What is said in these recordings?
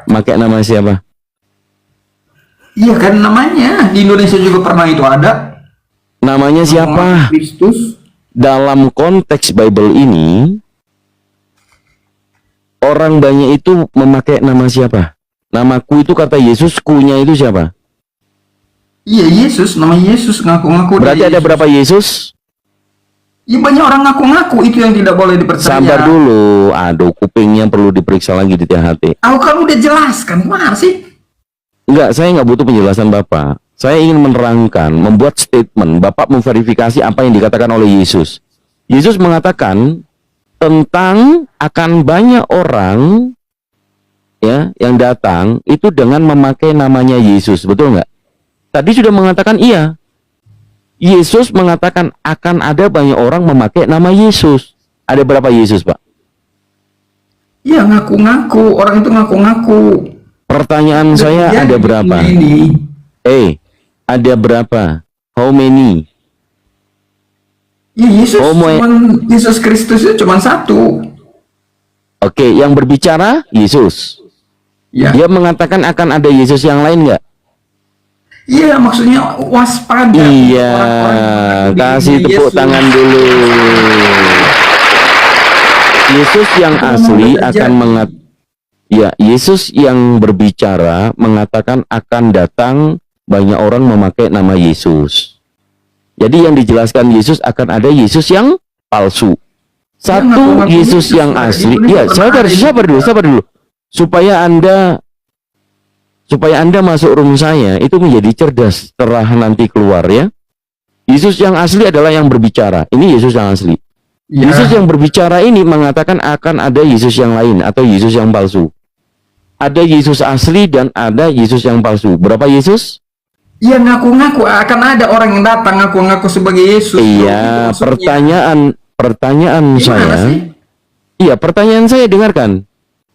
Pakai nama siapa? Iya kan namanya di Indonesia juga pernah itu ada. Namanya siapa? Kristus. Dalam konteks Bible ini, orang banyak itu memakai nama siapa? Namaku itu kata Yesus, ku-nya itu siapa? Iya Yesus, nama Yesus ngaku-ngaku. Berarti ada berapa Yesus? Iya banyak orang ngaku-ngaku, itu yang tidak boleh dipercaya. Sabar dulu, aduh kupingnya perlu diperiksa lagi di THT. Aku kan udah jelaskan, gimana sih? Enggak, saya nggak butuh penjelasan Bapak. Saya ingin menerangkan, membuat statement. Bapak memverifikasi apa yang dikatakan oleh Yesus. Yesus mengatakan tentang akan banyak orang ya yang datang itu dengan memakai namanya Yesus, betul nggak? Tadi sudah mengatakan iya. Yesus mengatakan akan ada banyak orang memakai nama Yesus. Ada berapa Yesus, Pak? Iya ngaku-ngaku, orang itu ngaku-ngaku. Pertanyaan saya ada berapa? Ada berapa? How many? Ya Yesus Kristus itu cuma satu. Oke, yang berbicara Yesus. Ya. Dia mengatakan akan ada Yesus yang lain nggak? Iya, maksudnya waspada. Iya, kasih tepuk tangan dulu. Yesus yang asli akan Yesus yang berbicara mengatakan akan datang banyak orang memakai nama Yesus. Jadi yang dijelaskan Yesus akan ada Yesus yang palsu. Satu Yesus yang asli. Ya, sabar dulu. Supaya Anda masuk room saya itu menjadi cerdas setelah nanti keluar ya. Yesus yang asli adalah yang berbicara. Ini Yesus yang asli. Ya. Yesus yang berbicara ini mengatakan akan ada Yesus yang lain atau Yesus yang palsu. Ada Yesus asli dan ada Yesus yang palsu. Berapa Yesus? Iya ngaku-ngaku akan ada orang yang datang ngaku-ngaku sebagai Yesus. Iya, pertanyaan saya. Sih? Iya, pertanyaan saya dengarkan.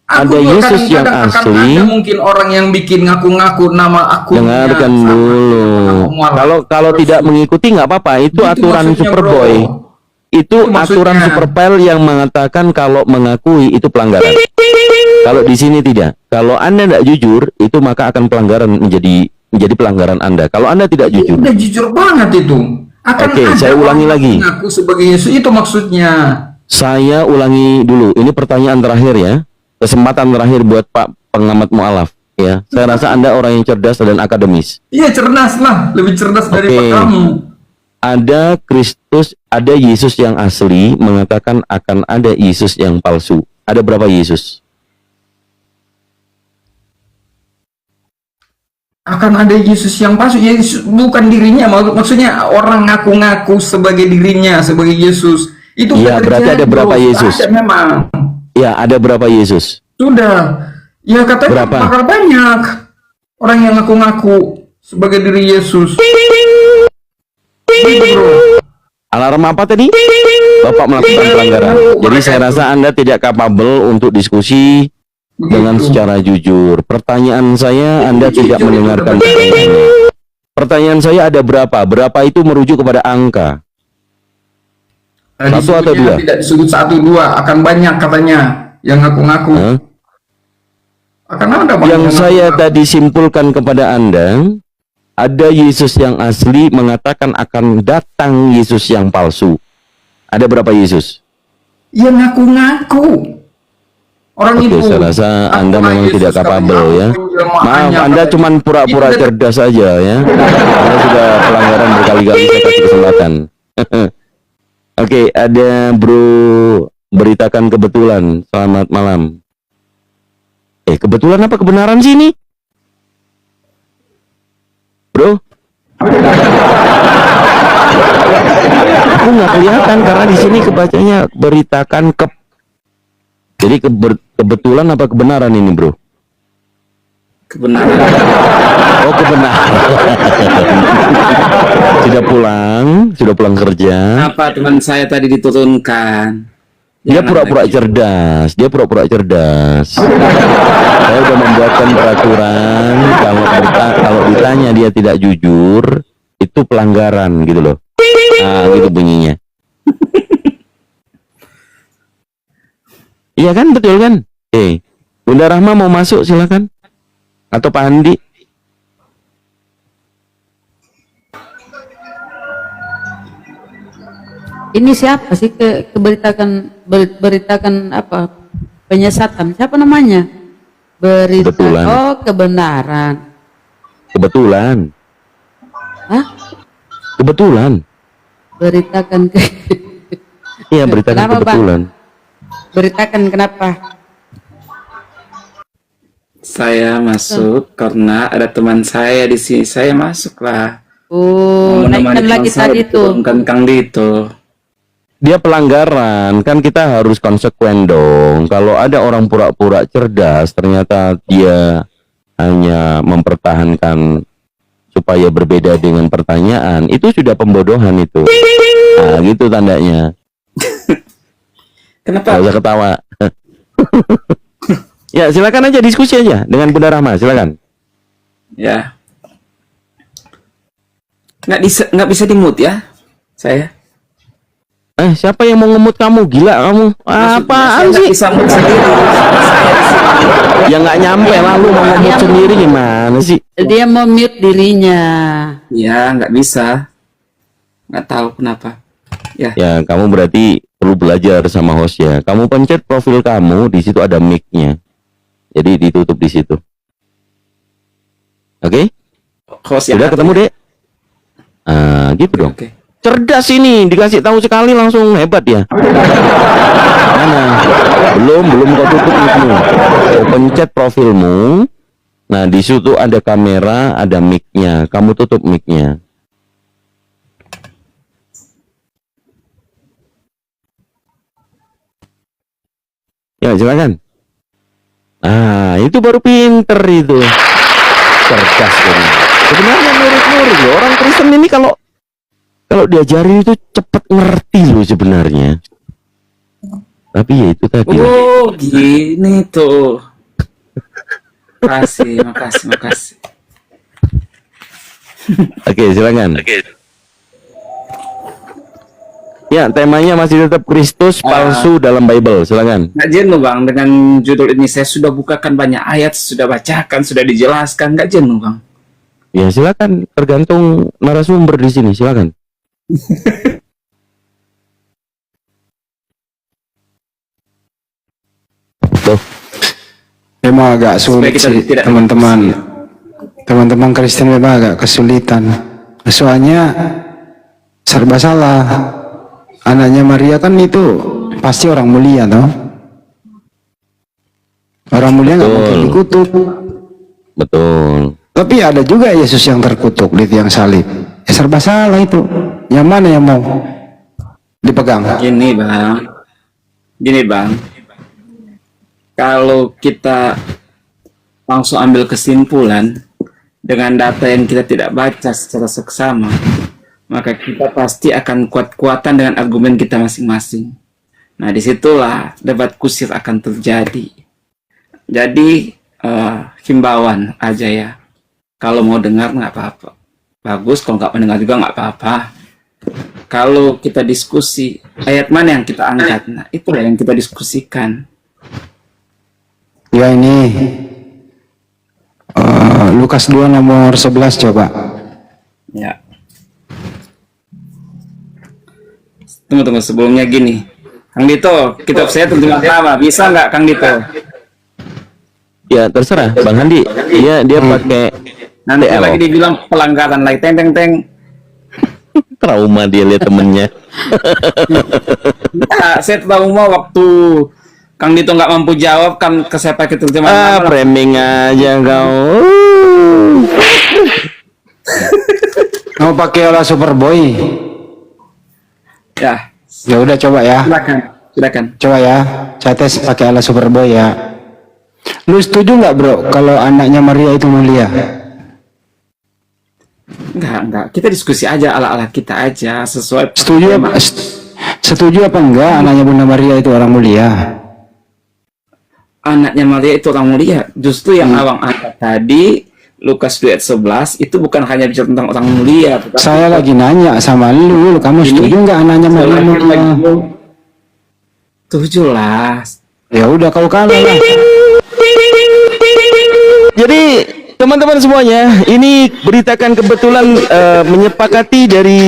Ada Yesus yang asli. Ada mungkin orang yang bikin ngaku-ngaku nama aku. Dengarkan dulu. Kalau tidak mengikuti nggak apa-apa. Itu aturan Superboy. Itu aturan Superpel yang mengatakan kalau mengakui itu pelanggaran. Kalau di sini tidak. Kalau Anda tidak jujur, itu maka akan pelanggaran menjadi pelanggaran Anda. Kalau Anda tidak jujur. Udah jujur banget itu. Oke, saya ulangi lagi. Aku sebagai Yesus itu maksudnya. Saya ulangi dulu. Ini pertanyaan terakhir ya. Kesempatan terakhir buat Pak pengamat mualaf ya. Saya rasa Anda orang yang cerdas dan akademis. Iya, cerdas lah, lebih cerdas daripada kamu. Ada Kristus, ada Yesus yang asli mengatakan akan ada Yesus yang palsu. Ada berapa Yesus? Akan ada Yesus yang palsu. Yesus bukan dirinya, maksudnya orang ngaku-ngaku sebagai dirinya, sebagai Yesus. Itu ya, berarti ada berapa Yesus? Ada memang. Ya, ada berapa Yesus? Sudah. Ya katanya berapa? Bakal banyak orang yang ngaku-ngaku sebagai diri Yesus. Alarm apa tadi? Bapak melakukan pelanggaran. Jadi saya rasa Anda tidak kapabel untuk diskusi dengan secara jujur. Pertanyaan saya, Anda tidak mendengarkan pertanyaannya. Pertanyaan saya ada berapa? Berapa itu merujuk kepada angka? Satu atau dua? Tidak disebut satu dua, akan banyak katanya yang ngaku-ngaku. Akan ada banyak. Yang saya tadi simpulkan kepada Anda, ada Yesus yang asli mengatakan akan datang Yesus yang palsu. Ada berapa Yesus? Yang ngaku-ngaku. Orang itu. Saya rasa Anda memang tidak kapabel ya. Maaf, Anda cuma pura-pura cerdas saja ya. Anda sudah pelanggaran berkali-kali, saya kasih kesempatan. Oke, ada Bro beritakan kebetulan. Selamat malam. Kebetulan apa kebenaran sih ini? Bro? Aku nggak kelihatan karena di sini kebacanya beritakan Jadi kebetulan apa kebenaran ini, Bro? Kebenaran. Oh, kebenaran. Sudah pulang kerja. Apa teman saya tadi diturunkan? Dia pura-pura cerdas. Saya sudah membuatkan peraturan kalau ditanya dia tidak jujur, itu pelanggaran gitu loh. Nah, gitu bunyinya. Iya kan, betul kan? Bunda Rahma mau masuk silakan. Atau Pak Andi. Ini siapa sih beritakan apa? Penyesatan. Siapa namanya? Kebetulan. Oh, kebenaran. Kebetulan. Hah? Kebetulan. Beritakan Iya, beritakan Kenapa, Bang? kebetulan. Beritakan kenapa? Saya masuk karena ada teman saya di sini. Saya masuklah. Oh, Mau naikkan menemani lagi teman saya tadi tuh. diturunkan Kang Dito. Dia pelanggaran, kan kita harus konsekuen dong. Kalau ada orang pura-pura cerdas, ternyata dia hanya mempertahankan supaya berbeda dengan pertanyaan, itu sudah pembodohan itu. Nah, gitu tandanya. Kenapa? Gak usah ketawa. Ya, silakan aja diskusi aja dengan Bunda Rahma, silakan. Ya. Nggak bisa di-mute ya, saya. Siapa yang mau ngemut kamu? Gila kamu. Apaan Saya nggak sih? bisa mute sendiri. Ya nggak nyampe lalu mau ngemut sendiri gimana sih? Dia mau mute dirinya. Ya, nggak bisa. Nggak tahu kenapa. Ya. Ya, kamu berarti perlu belajar sama host ya. Kamu pencet profil kamu, di situ ada mic-nya. Jadi ditutup di situ. Oke? Host yang Sudah atur. ketemu, Dek? Gitu dong. Oke. Cerdas ini, dikasih tahu sekali langsung hebat ya. Mana? Belum kau tutup mic-mu. Kau pencet profilmu. Nah, di situ ada kamera, ada mic-nya. Kamu tutup mic-nya. Ya, silakan. Itu baru pinter itu. Cerdas kan. Sebenarnya murid-murid loh. Orang Kristen ini kalau diajarin itu cepet ngerti loh sebenarnya. Tapi ya itu tadi. Oh, gini tuh. Makasih. Oke, silakan. Ya, temanya masih tetap Kristus palsu dalam Bible. Silakan. Nggak jenuh Bang dengan judul ini. Saya sudah bukakan banyak ayat, sudah bacakan, sudah dijelaskan. Nggak jenuh Bang. Ya, silakan. Tergantung narasumber di sini. Silakan. Tuh. Memang agak sulit Supaya kita sih tidak- teman-teman Kristen memang agak kesulitan. Soalnya serba salah. Anaknya Maria kan itu pasti orang mulia toh. Orang mulia nggak mungkin dikutuk. Betul. Tapi ada juga Yesus yang terkutuk di tiang salib. Ya serba salah itu. Yang mana yang mau dipegang? Gini Bang. Kalau kita langsung ambil kesimpulan dengan data yang kita tidak baca secara seksama, maka kita pasti akan kuat-kuatan dengan argumen kita masing-masing. Nah, disitulah debat kusir akan terjadi. Jadi, himbauan aja ya. Kalau mau dengar nggak apa-apa. Bagus, kalau nggak mendengar juga nggak apa-apa. Kalau kita diskusi, ayat mana yang kita angkat? Nah, itulah yang kita diskusikan. Ya ini Lukas 2 nomor 11 coba. Ya. Tunggu sebelumnya gini. Kang Dito, kitab saya terjemah lama. Bisa nggak Kang Dito? Ya, terserah Bang Handi. Dia pakai Nanti TL. lagi dibilang pelanggaran lagi. Teng. Trauma dia lihat temennya. Nah, saya tahu mau waktu Kang Dito nggak mampu jawab kan ke saya pakai terjemahan lama. Framing aja kau. Mau pakai olah Superboy? Ya, Ya udah coba ya. silakan. Coba ya. Saya tes pakai olah Superboy ya. Lu setuju nggak bro kalau anaknya Maria itu mulia? Enggak. Kita diskusi aja ala-ala kita aja sesuai. Setuju apa enggak anaknya Bunda Maria itu orang mulia? Anaknya Maria itu orang mulia. Justru yang awang angkat tadi Lukas 2 ayat 11 itu bukan hanya bicara tentang orang mulia. Tetapi Saya lagi nanya sama lu, kamu setuju nggak anaknya Maria mulia? Setuju lah. Ya udah kau kalah lah. Jadi teman-teman semuanya, ini beritakan kebetulan menyepakati dari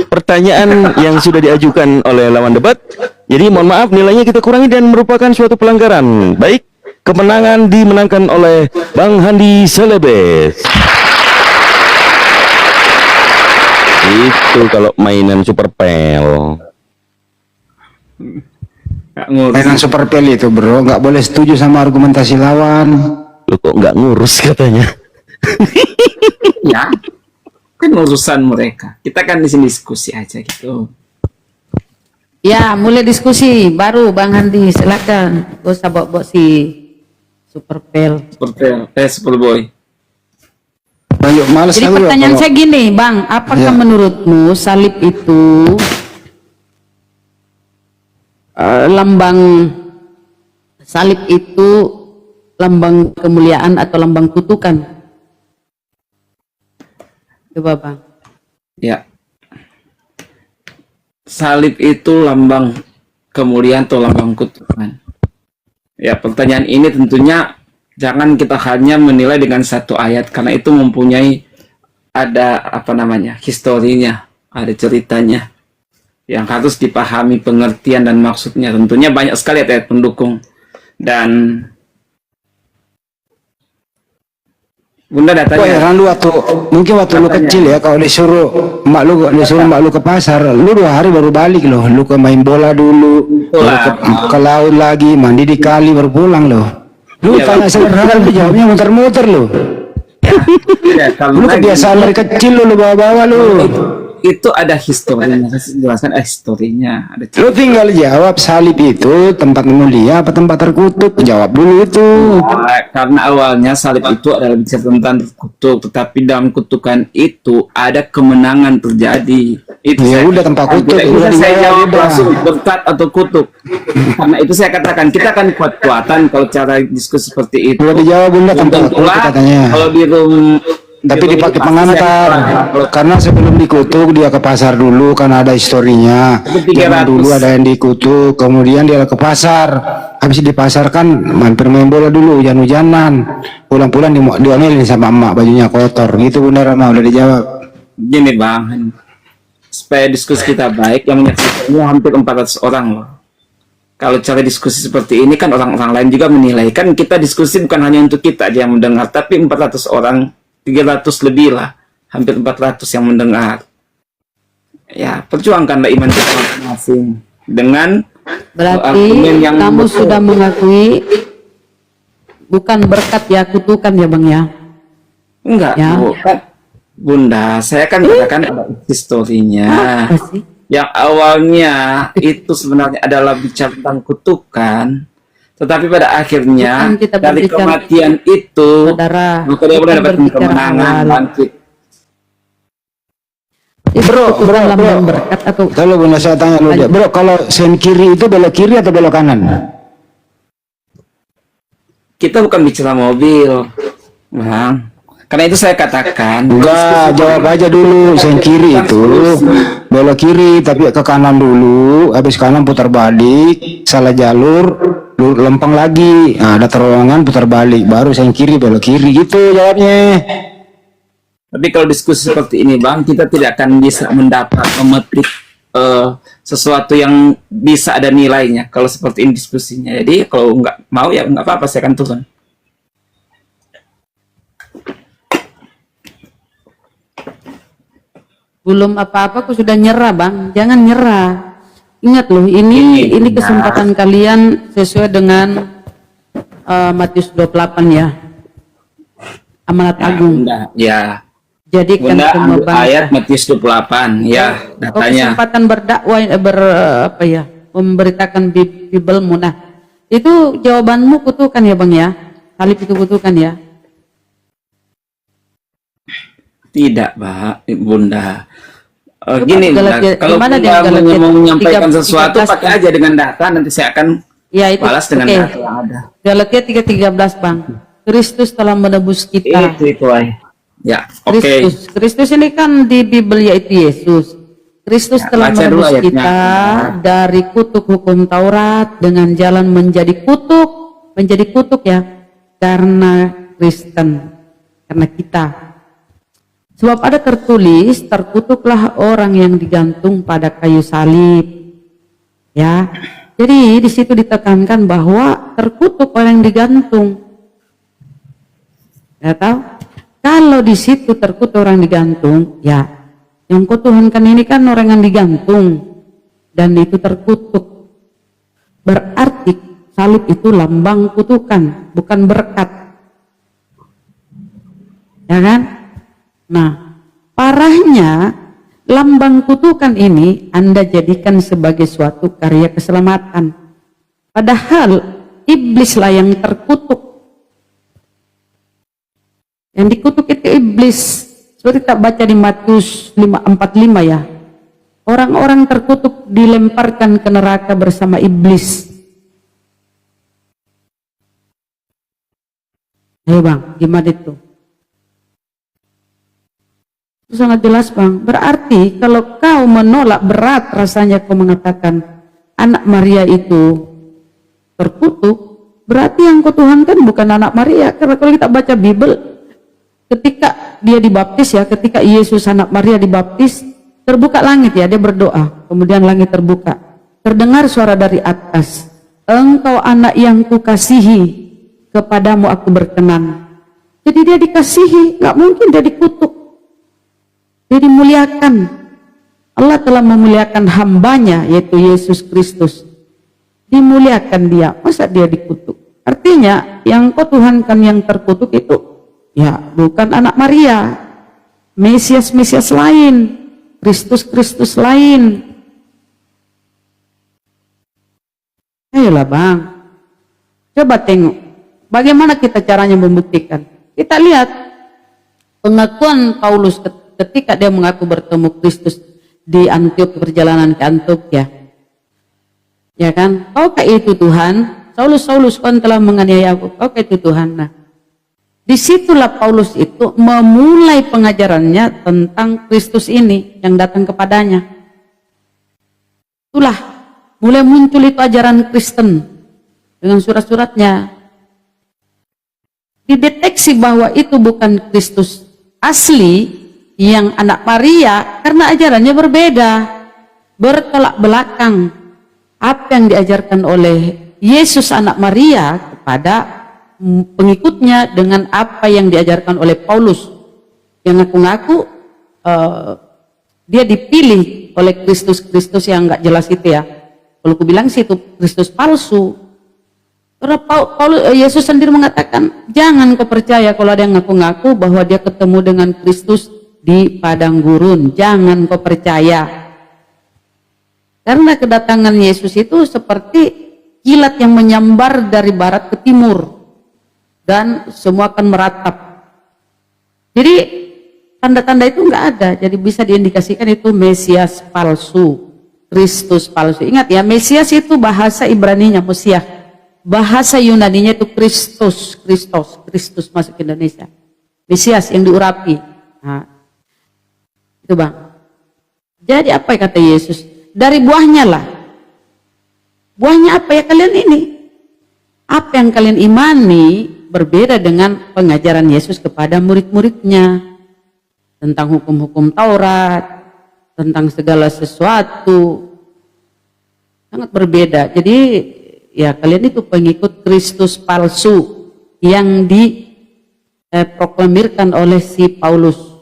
pertanyaan yang sudah diajukan oleh lawan debat. Jadi mohon maaf nilainya kita kurangi dan merupakan suatu pelanggaran. Baik, kemenangan dimenangkan oleh Bang Handi Selebes. Itu kalau mainan super pel. Nggak ngurus. Mainan super pel itu bro, nggak boleh setuju sama argumentasi lawan. Lu kok nggak ngurus katanya? Ya, kan urusan mereka. Kita kan di sini diskusi aja gitu. Ya, mulai diskusi baru Bang Handi, silakan. Gak usah bawa-bawa si Super Pel. Superboy. Ayo, males Jadi aku ya pertanyaan kalau- saya gini, Bang, apakah Ya. menurutmu salib itu lambang salib itu lambang kemuliaan atau lambang kutukan? Coba Bang. Ya. Salib itu lambang kemuliaan atau lambang kutukan. Ya, pertanyaan ini tentunya jangan kita hanya menilai dengan satu ayat karena itu mempunyai ada historinya, ada ceritanya yang harus dipahami pengertian dan maksudnya. Tentunya banyak sekali ayat pendukung dan Bunda Kok datanya. heran lu mungkin waktu lu kecil ya, kalau disuruh mak lu ke pasar, lu 2 hari baru balik loh, lu ke main bola dulu, baru ke laut lagi, mandi di kali baru pulang loh. Lu Iya, tanya sederhana, lu jawabnya muter-muter lu. Ya, Lu kebiasaan dari kecil lu bawa-bawa lu. itu ada historinya, saya jelaskan historinya, ada Lu tinggal jawab salib itu tempat mulia apa tempat terkutuk, jawab dulu itu. karena awalnya salib itu adalah bicara tentang kutuk, tetapi dalam kutukan itu ada kemenangan terjadi. Itu Ya udah, tempat kutuk, Tidak bisa udah saya dijawab, jawab udah. langsung berkat atau kutuk. Karena itu saya katakan kita akan kuat-kuatan kalau cara diskusi seperti itu. Udah dijawab Bunda, tempat kutuk Tentulah katanya. kalau di room Tapi dipakai pengantar, karena sebelum dikutuk dia ke pasar dulu, karena ada historinya. Zaman 300. dulu ada yang dikutuk, kemudian dia ke pasar. Habis di pasar kan mampir main bola dulu, hujan-hujanan. Pulang-pulang diomelin sama emak, bajunya kotor. Gitu Bunda Rama, udah dijawab. Gini Bang, supaya diskusi kita baik, yang menyaksikannya hampir 400 orang loh. Kalau cara diskusi seperti ini kan orang-orang lain juga menilai. Kan kita diskusi bukan hanya untuk kita aja yang mendengar, tapi 400 orang, 300 lebih lah, hampir 400 yang mendengar. Ya, perjuangkanlah iman kita masing-masing dengan Berarti argumen yang kamu betul. sudah mengakui bukan berkat ya, kutukan ya Bang ya? Enggak, Ya. Bu. Kan, Bunda, saya kan katakan ada historinya. Apa sih? Yang awalnya itu sebenarnya adalah bicara tentang kutukan, tetapi pada akhirnya Bukan kita dari berbicara- kematian itu Saudara, maka dia boleh bukan dapat berbicara kemenangan awal. bangkit. Itu kutukan lambang berkat atau Kalau Bunda saya tanya lu, bro, kalau sen kiri itu belok kiri atau belok kanan? Kita bukan bicara mobil, Bang. Karena itu saya katakan Enggak, jawab aja dulu. Sen kiri itu belok kiri tapi ke kanan dulu, habis kanan putar balik, salah jalur, lu lempeng lagi. Nah, ada terowongan putar balik, baru sen kiri belok kiri gitu jawabnya. Tapi kalau diskusi seperti ini, Bang, kita tidak akan bisa memetik sesuatu yang bisa ada nilainya. Kalau seperti ini diskusinya, jadi kalau nggak mau ya nggak apa-apa, saya akan turun. belum apa-apa aku sudah nyerah Bang? Jangan nyerah. Ingat loh, ini kesempatan kalian sesuai dengan Matius 28 ya. Amanat Agung. Bunda, ya. Jadikan Bunda semua ambil ayat Matius 28, ya, datanya. kesempatan berdakwah memberitakan Bibelmu. Nah, itu jawabanmu kutukan ya Bang ya? Salib itu kutukan ya? Tidak, Mbak, Bunda. Coba Gini, Bunda, Galatia- kalau gimana Bunda dia Galatia mau menyampaikan 13, sesuatu, pakai aja dengan data, nanti saya akan Ya itu. balas dengan Oke. data yang ada. Galatia 3:13 Bang. Kristus telah menebus kita. Itu, ay. Ya, oke. Kristus ini kan di Bibel yaitu Yesus. Kristus Ya, telah baca dulu menebus ayatnya. kita dari kutuk hukum Taurat dengan jalan menjadi kutuk ya, karena Kristen, karena kita. Sebab ada tertulis, terkutuklah orang yang digantung pada kayu salib. Ya, jadi di situ ditekankan bahwa terkutuk orang yang digantung. Ya tahu? Kalau di situ terkutuk orang digantung, ya, yang kau tuhankan ini kan orang yang digantung dan itu terkutuk. Berarti salib itu lambang kutukan, bukan berkat. Ya kan? Nah, parahnya lambang kutukan ini Anda jadikan sebagai suatu karya keselamatan. Padahal iblislah yang terkutuk. Yang dikutuk itu iblis. Seperti kita baca di Matius 5:45 ya. Orang-orang terkutuk dilemparkan ke neraka bersama iblis. Hei bang, gimana itu? Itu sangat jelas bang. Berarti kalau kau menolak berat rasanya kau mengatakan anak Maria itu terkutuk, berarti yang kau tuhankan bukan anak Maria. Karena kalau kita baca Bible, ketika dia dibaptis ya, ketika Yesus anak Maria dibaptis, terbuka langit ya, dia berdoa, kemudian langit terbuka, terdengar suara dari atas, engkau anak yang kukasihi, kepadamu aku berkenan. Jadi dia dikasihi, nggak mungkin dia dikutuk, dia dimuliakan. Allah telah memuliakan hambanya, yaitu Yesus Kristus, dimuliakan dia, masa dia dikutuk? Artinya yang kau tuhankan yang terkutuk itu ya bukan anak Maria, Mesias lain, Kristus lain. Ayolah bang, coba tengok bagaimana kita caranya membuktikan. Kita lihat pengakuan Paulus ketika dia mengaku bertemu Kristus di Antioch, perjalanan ke Antioquia. Ya kan, kaukah itu Tuhan? Saulus, kau telah menganiaya aku, kaukah itu Tuhan? Nah, disitulah Paulus itu memulai pengajarannya tentang Kristus ini yang datang kepadanya. Itulah mulai muncul itu ajaran Kristen dengan surat-suratnya. Dideteksi bahwa itu bukan Kristus asli yang anak Maria karena ajarannya berbeda, bertolak belakang. Apa yang diajarkan oleh Yesus anak Maria kepada pengikutnya dengan apa yang diajarkan oleh Paulus yang ngaku-ngaku dia dipilih oleh Kristus yang nggak jelas itu ya. Kalau aku bilang sih itu Kristus palsu. Karena Yesus sendiri mengatakan jangan kau percaya kalau ada yang ngaku-ngaku bahwa dia ketemu dengan Kristus di padang gurun, jangan kau percaya. Karena kedatangan Yesus itu seperti kilat yang menyambar dari barat ke timur dan semua akan meratap. Jadi tanda-tanda itu enggak ada, jadi bisa diindikasikan itu Mesias palsu, Kristus palsu. Ingat ya, Mesias itu bahasa Ibraninya Mesias, bahasa Yunaninya itu Kristus masuk ke Indonesia, Mesias yang diurapi. Nah, itu bang. Jadi apa yang kata Yesus? Dari buahnya lah. Buahnya apa ya kalian ini? Apa yang kalian imani berbeda dengan pengajaran Yesus kepada murid-muridnya tentang hukum-hukum Taurat, tentang segala sesuatu. Sangat berbeda. Jadi ya kalian itu pengikut Kristus palsu yang diproklamirkan oleh si Paulus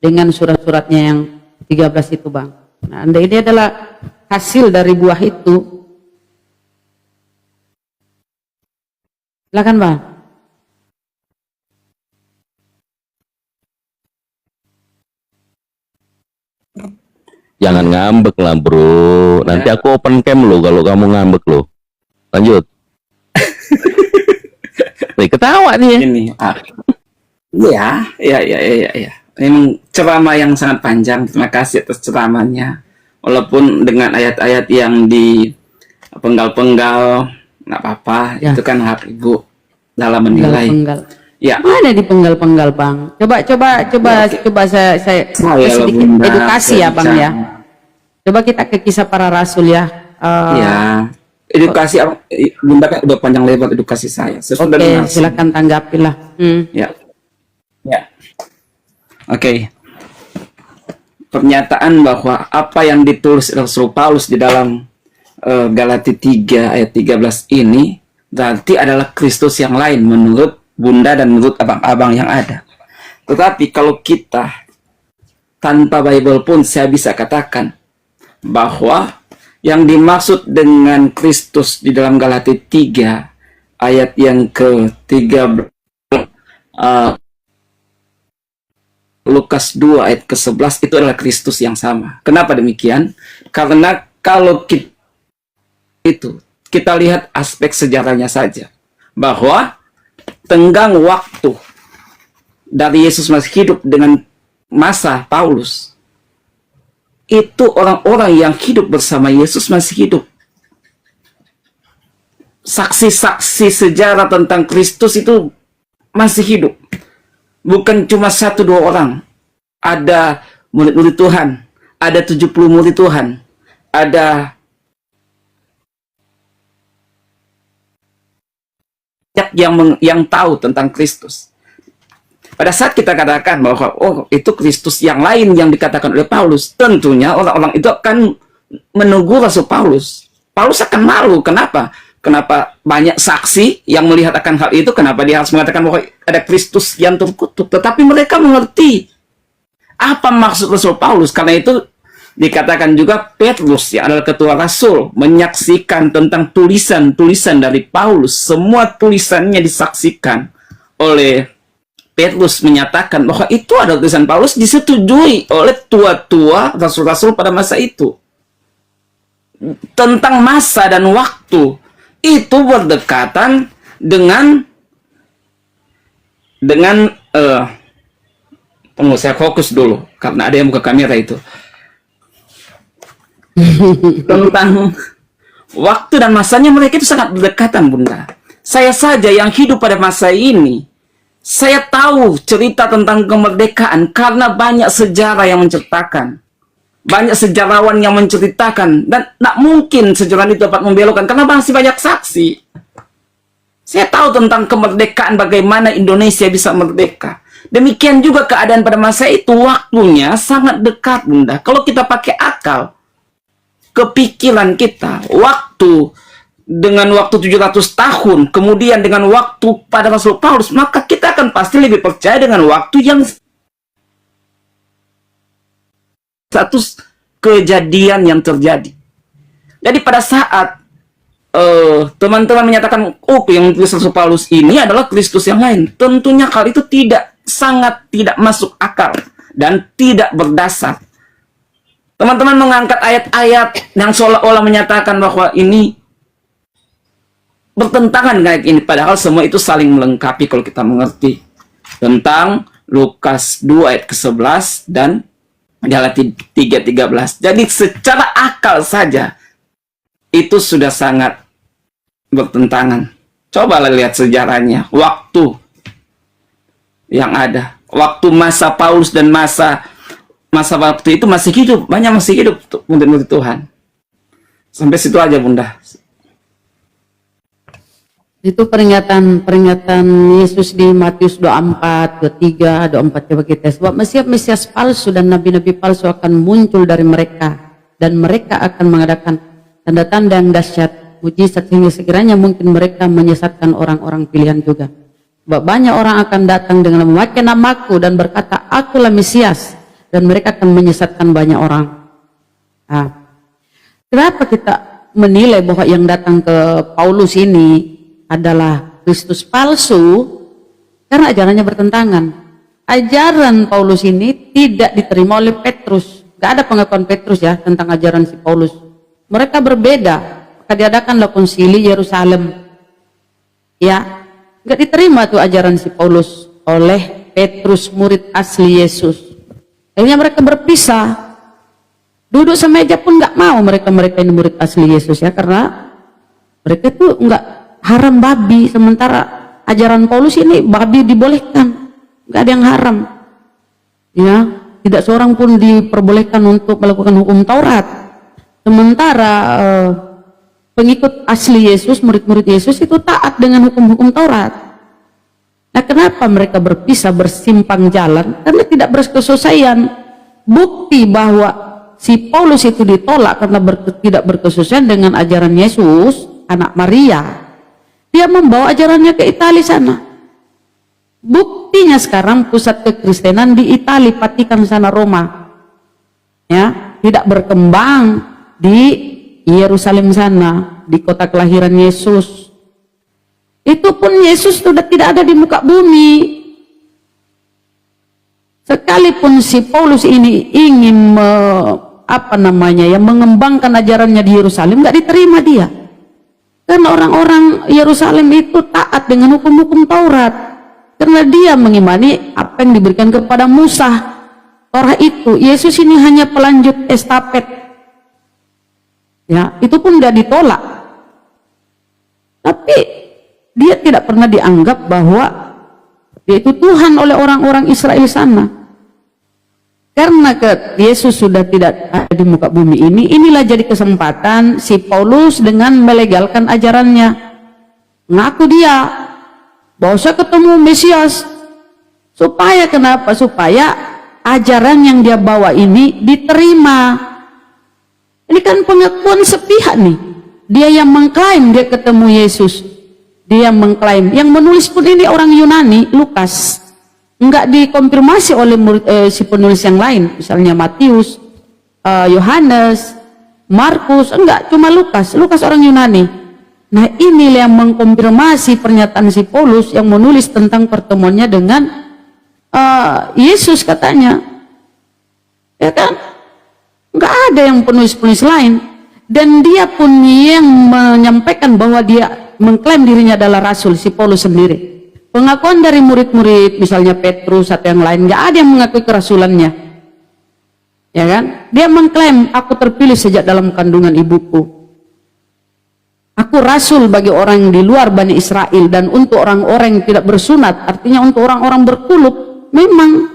dengan surat-suratnya yang 13 itu bang. Nah, ini adalah hasil dari buah itu. Silakan bang. Jangan ngambek lah bro. Nanti aku open cam lo kalau kamu ngambek lo. Lanjut. Nih, ketawa nih. Ini, ya. Memang ceramah yang sangat panjang. Terima kasih atas ceramahnya. Walaupun dengan ayat-ayat yang di penggal-penggal, nggak apa-apa. Ya. Itu kan hak ibu dalam menilai. Penggal. Ya. Mana di penggal-penggal bang? Coba saya sedikit Bunda, edukasi ya bang ya. Coba kita ke Kisah Para Rasul ya. Ya. edukasi Bunda kan udah panjang lebar edukasi saya. Sesudah Oke, dengar. silakan tanggapilah. Ya. Ya. Oke. Pernyataan bahwa apa yang ditulis Rasul Paulus di dalam Galati 3 ayat 13 ini berarti adalah Kristus yang lain menurut Bunda dan menurut abang-abang yang ada. Tetapi kalau kita tanpa Bible pun saya bisa katakan bahwa yang dimaksud dengan Kristus di dalam Galati 3 ayat yang ke-13, Lukas 2 ayat ke-11 itu adalah Kristus yang sama. Kenapa demikian? Karena kalau kita lihat aspek sejarahnya saja, bahwa tenggang waktu dari Yesus masih hidup dengan masa Paulus, itu orang-orang yang hidup bersama Yesus masih hidup. Saksi-saksi sejarah tentang Kristus itu masih hidup. Bukan cuma 1-2 orang. Ada murid-murid Tuhan, ada 70 murid Tuhan, ada yang tahu tentang Kristus. Pada saat kita katakan bahwa itu Kristus yang lain yang dikatakan oleh Paulus, tentunya orang-orang itu akan menegur Rasul Paulus. Paulus akan malu. Kenapa? Kenapa banyak saksi yang melihat akan hal itu? Kenapa dia harus mengatakan bahwa ada Kristus yang terkutuk? Tetapi mereka mengerti apa maksud Rasul Paulus. Karena itu dikatakan juga Petrus yang adalah ketua Rasul menyaksikan tentang tulisan-tulisan dari Paulus. Semua tulisannya disaksikan oleh Petrus, menyatakan bahwa itu adalah tulisan Paulus, disetujui oleh tua-tua rasul-rasul pada masa itu. Tentang masa dan waktu itu berdekatan dengan tunggu saya fokus dulu karena ada yang buka kamera itu. Tentang waktu dan masanya mereka itu sangat berdekatan, Bunda. Saya saja yang hidup pada masa ini, saya tahu cerita tentang kemerdekaan karena banyak sejarah yang menceritakan. Banyak sejarawan yang menceritakan. Dan tidak mungkin sejarawan itu dapat membelokkan karena masih banyak saksi. Saya tahu tentang kemerdekaan, bagaimana Indonesia bisa merdeka. Demikian juga keadaan pada masa itu, waktunya sangat dekat, Bunda. Kalau kita pakai akal, kepikiran kita, waktu dengan waktu 700 tahun, kemudian dengan waktu pada Rasul Paulus, maka kita akan pasti lebih percaya dengan waktu yang satu kejadian yang terjadi. Jadi pada saat teman-teman menyatakan, yang tulis Rasul Paulus ini adalah Kristus yang lain, tentunya hal itu sangat tidak masuk akal dan tidak berdasar. Teman-teman mengangkat ayat-ayat yang seolah-olah menyatakan bahwa ini bertentangan kayak ini, padahal semua itu saling melengkapi kalau kita mengerti tentang Lukas 2 ayat ke-11 dan Galati 3:13. Jadi secara akal saja itu sudah sangat bertentangan. Cobalah lihat sejarahnya, waktu yang ada, waktu masa Paulus dan masa waktu itu masih hidup, banyak masih hidup murid-murid Tuhan. Sampai situ aja, Bunda. Itu peringatan Yesus di Matius 24, 23, 24 coba kita. Sebab Mesias palsu dan nabi-nabi palsu akan muncul dari mereka, dan mereka akan mengadakan tanda-tanda yang dahsyat, mujizat, sehingga sekiranya mungkin mereka menyesatkan orang-orang pilihan juga. Sebab banyak orang akan datang dengan memakai namaku dan berkata, akulah Mesias, dan mereka akan menyesatkan banyak orang. Nah, kenapa kita menilai bahwa yang datang ke Paulus ini adalah Kristus palsu? Karena ajarannya bertentangan. Ajaran Paulus ini tidak diterima oleh Petrus. Gak ada pengakuan Petrus ya tentang ajaran si Paulus. Mereka berbeda. Maka diadakanlah konsili Yerusalem. Ya, gak diterima tuh ajaran si Paulus oleh Petrus, murid asli Yesus. Akhirnya mereka berpisah. Duduk semeja pun gak mau mereka ini murid asli Yesus ya, karena mereka tuh gak haram babi, sementara ajaran Paulus ini babi dibolehkan, nggak ada yang haram, ya, tidak seorang pun diperbolehkan untuk melakukan hukum Taurat. Sementara pengikut asli Yesus, murid-murid Yesus itu taat dengan hukum-hukum Taurat. Nah, kenapa mereka berpisah, bersimpang jalan? Karena tidak berkesesuaian. Bukti bahwa si Paulus itu ditolak karena tidak berkesesuaian dengan ajaran Yesus, anak Maria. Dia membawa ajarannya ke Italia sana. Buktinya sekarang pusat kekristenan di Italia, Vatikan sana, Roma. Ya, tidak berkembang di Yerusalem sana, di kota kelahiran Yesus. Itu pun Yesus sudah tidak ada di muka bumi. Sekalipun si Paulus ini ingin mengembangkan ajarannya di Yerusalem, nggak diterima dia. Karena orang-orang Yerusalem itu taat dengan hukum-hukum Taurat. Karena dia mengimani apa yang diberikan kepada Musa. Torah itu, Yesus ini hanya pelanjut estafet. Ya, itu pun tidak ditolak. Tapi dia tidak pernah dianggap bahwa dia itu Tuhan oleh orang-orang Israel sana. Karena Yesus sudah tidak ada di muka bumi ini, inilah jadi kesempatan si Paulus dengan melegalkan ajarannya. Ngaku dia bahwa saya ketemu Mesias. Supaya kenapa? Supaya ajaran yang dia bawa ini diterima. Ini kan pengakuan sepihak nih. Dia yang mengklaim dia ketemu Yesus. Dia mengklaim. Yang menulis pun ini orang Yunani, Lukas. Enggak dikonfirmasi oleh si penulis yang lain. Misalnya Matius, Yohanes, Markus. Enggak, cuma Lukas. Lukas orang Yunani. Nah, inilah yang mengkonfirmasi pernyataan si Paulus yang menulis tentang pertemuannya dengan Yesus katanya. Ya kan? Enggak ada yang penulis-penulis lain. Dan dia pun yang menyampaikan bahwa dia mengklaim dirinya adalah rasul, si Paulus sendiri. Pengakuan dari murid-murid, misalnya Petrus atau yang lain, nggak ada yang mengakui kerasulannya. Ya kan? Dia mengklaim, aku terpilih sejak dalam kandungan ibuku. Aku rasul bagi orang yang di luar Bani Israel, dan untuk orang-orang yang tidak bersunat, artinya untuk orang-orang berkuluk. Memang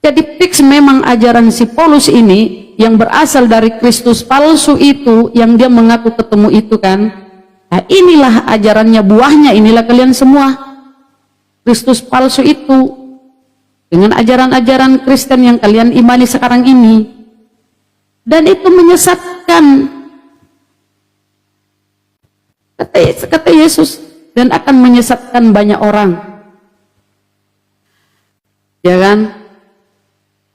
jadi fix memang ajaran si Paulus ini yang berasal dari Kristus palsu itu, yang dia mengaku ketemu itu kan. Nah, inilah ajarannya, buahnya inilah kalian semua. Kristus palsu itu dengan ajaran-ajaran Kristen yang kalian imani sekarang ini. Dan itu menyesatkan. Kata Yesus, dan akan menyesatkan banyak orang. Ya kan?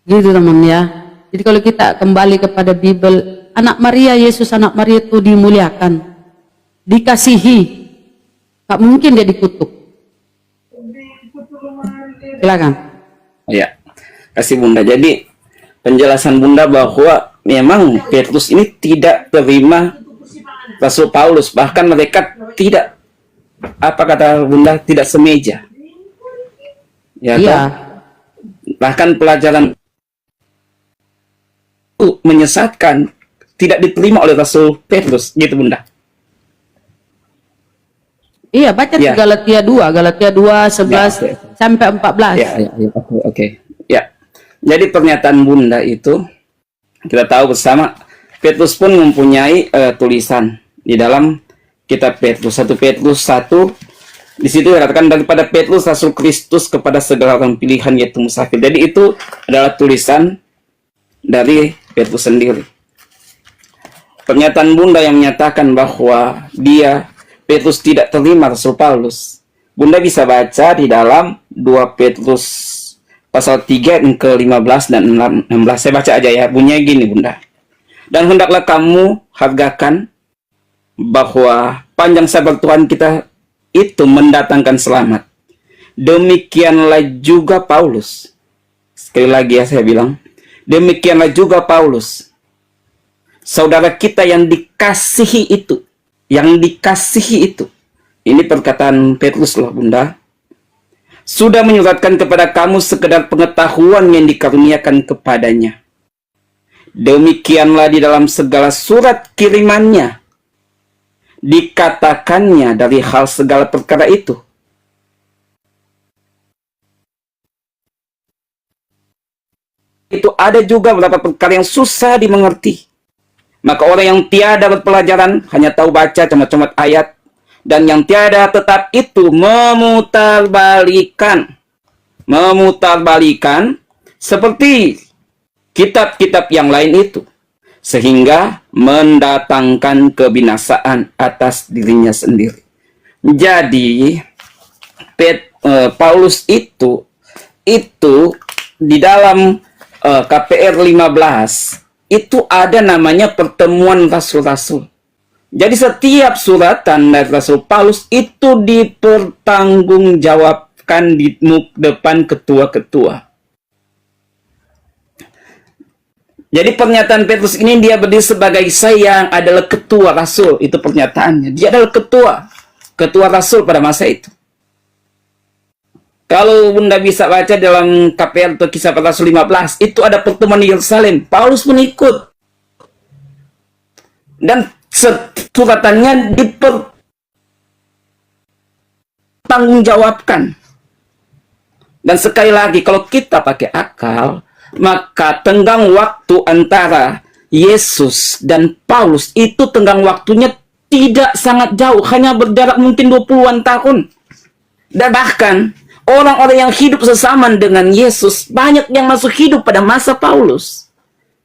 Gitu teman ya. Jadi kalau kita kembali kepada Bible, anak Maria, Yesus anak Maria itu dimuliakan, dikasihi, tak mungkin dia dikutuk. Silakan. Ya, kasih Bunda. Jadi penjelasan Bunda bahwa memang Petrus ini tidak terima Rasul Paulus, bahkan mereka tidak, apa kata Bunda, tidak semeja. Ya, Iya. kan? Bahkan pelajaran itu menyesatkan, tidak diterima oleh Rasul Petrus, gitu Bunda. Iya, baca Ya. Galatia 2 11 Ya, sampai 14. Oke. Ya. Jadi pernyataan Bunda itu kita tahu bersama, Petrus pun mempunyai tulisan di dalam kitab Petrus, 1 Petrus 1. Di situ dikatakan, daripada Petrus rasul Kristus kepada segala orang pilihan yaitu musafir. Jadi itu adalah tulisan dari Petrus sendiri. Pernyataan Bunda yang menyatakan bahwa Petrus tidak terima Rasul Paulus, Bunda bisa baca di dalam 2 Petrus pasal 3 yang ke-15 dan 16. Saya baca aja ya, bunyinya gini Bunda. Dan hendaklah kamu hargakan bahwa panjang sabar Tuhan kita itu mendatangkan selamat. Demikianlah juga Paulus. Sekali lagi ya saya bilang, demikianlah juga Paulus, saudara kita yang dikasihi itu. Yang dikasihi itu, ini perkataan Petrus loh Bunda, sudah menyuratkan kepada kamu sekedar pengetahuan yang dikaruniakan kepadanya. Demikianlah di dalam segala surat kirimannya dikatakannya dari hal segala perkara itu. Itu ada juga beberapa perkara yang susah dimengerti. Maka orang yang tiada berpelajaran hanya tahu baca comot-comot ayat, dan yang tiada tetap itu memutarbalikkan seperti kitab-kitab yang lain itu, sehingga mendatangkan kebinasaan atas dirinya sendiri. Jadi Paulus itu di dalam KPR 15 itu ada namanya pertemuan rasul-rasul. Jadi setiap suratan dari Rasul Paulus itu dipertanggungjawabkan di depan ketua-ketua. Jadi pernyataan Petrus ini, dia berdiri sebagai saya yang adalah ketua rasul, itu pernyataannya. Dia adalah ketua rasul pada masa itu. Kalau Bunda bisa baca dalam KPR atau Kisah Para Rasul 15, itu ada pertemuan di Yerusalem. Paulus pun ikut. Dan suratannya dipertanggungjawabkan. Dan sekali lagi, kalau kita pakai akal, maka tenggang waktu antara Yesus dan Paulus itu tenggang waktunya tidak sangat jauh, hanya berjarak mungkin 20-an tahun. Dan bahkan orang-orang yang hidup sesaman dengan Yesus banyak yang masuk hidup pada masa Paulus.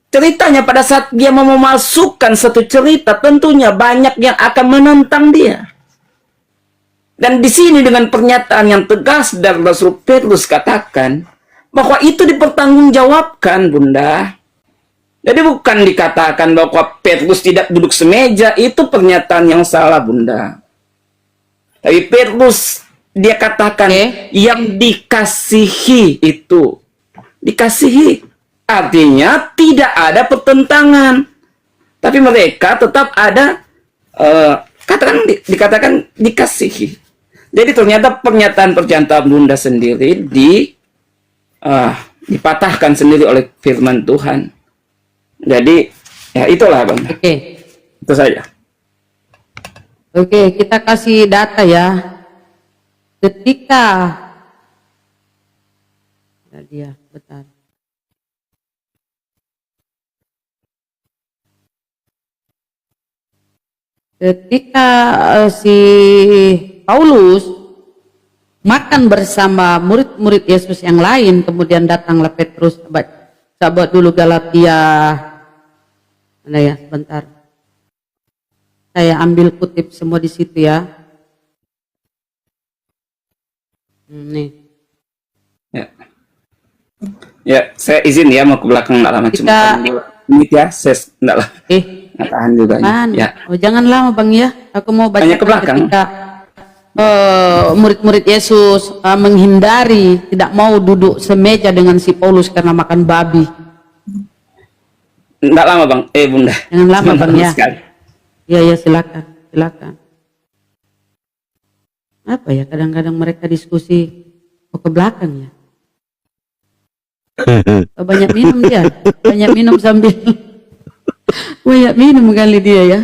Ceritanya pada saat dia mau memasukkan satu cerita, tentunya banyak yang akan menentang dia. Dan di sini dengan pernyataan yang tegas dari Rasul Petrus katakan bahwa itu dipertanggungjawabkan, Bunda. Jadi bukan dikatakan bahwa Petrus tidak duduk semeja, itu pernyataan yang salah, Bunda. Tapi Petrus, dia katakan yang dikasihi itu. Dikasihi. Artinya tidak ada pertentangan. Tapi mereka tetap ada, dikatakan dikasihi. Jadi ternyata pernyataan Bunda sendiri dipatahkan sendiri oleh firman Tuhan. Jadi ya itulah, Bang. Oke. Itu saja. Oke, kita kasih data ya. Ketika si Paulus makan bersama murid-murid Yesus yang lain, kemudian datanglah Petrus. Coba dulu Galatia. Mana ya, sebentar. Saya ambil kutip semua di situ ya. Nih. Ya, saya izin ya mau ke belakang, enggak lama, cuma ini ya, saya enggak lah. Nggak tahan juga. Ya. Oh, jangan lama Bang ya. Aku mau baca hanya ke belakang. Ketika murid-murid Yesus menghindari, tidak mau duduk semeja dengan si Paulus karena makan babi. Enggak lama, Bang. Bunda. Jangan lama Bang ya. Sekali. Ya, silakan. Apa ya, kadang-kadang mereka diskusi ke belakang ya. Banyak minum dia, banyak minum sambil banyak minum kali dia ya.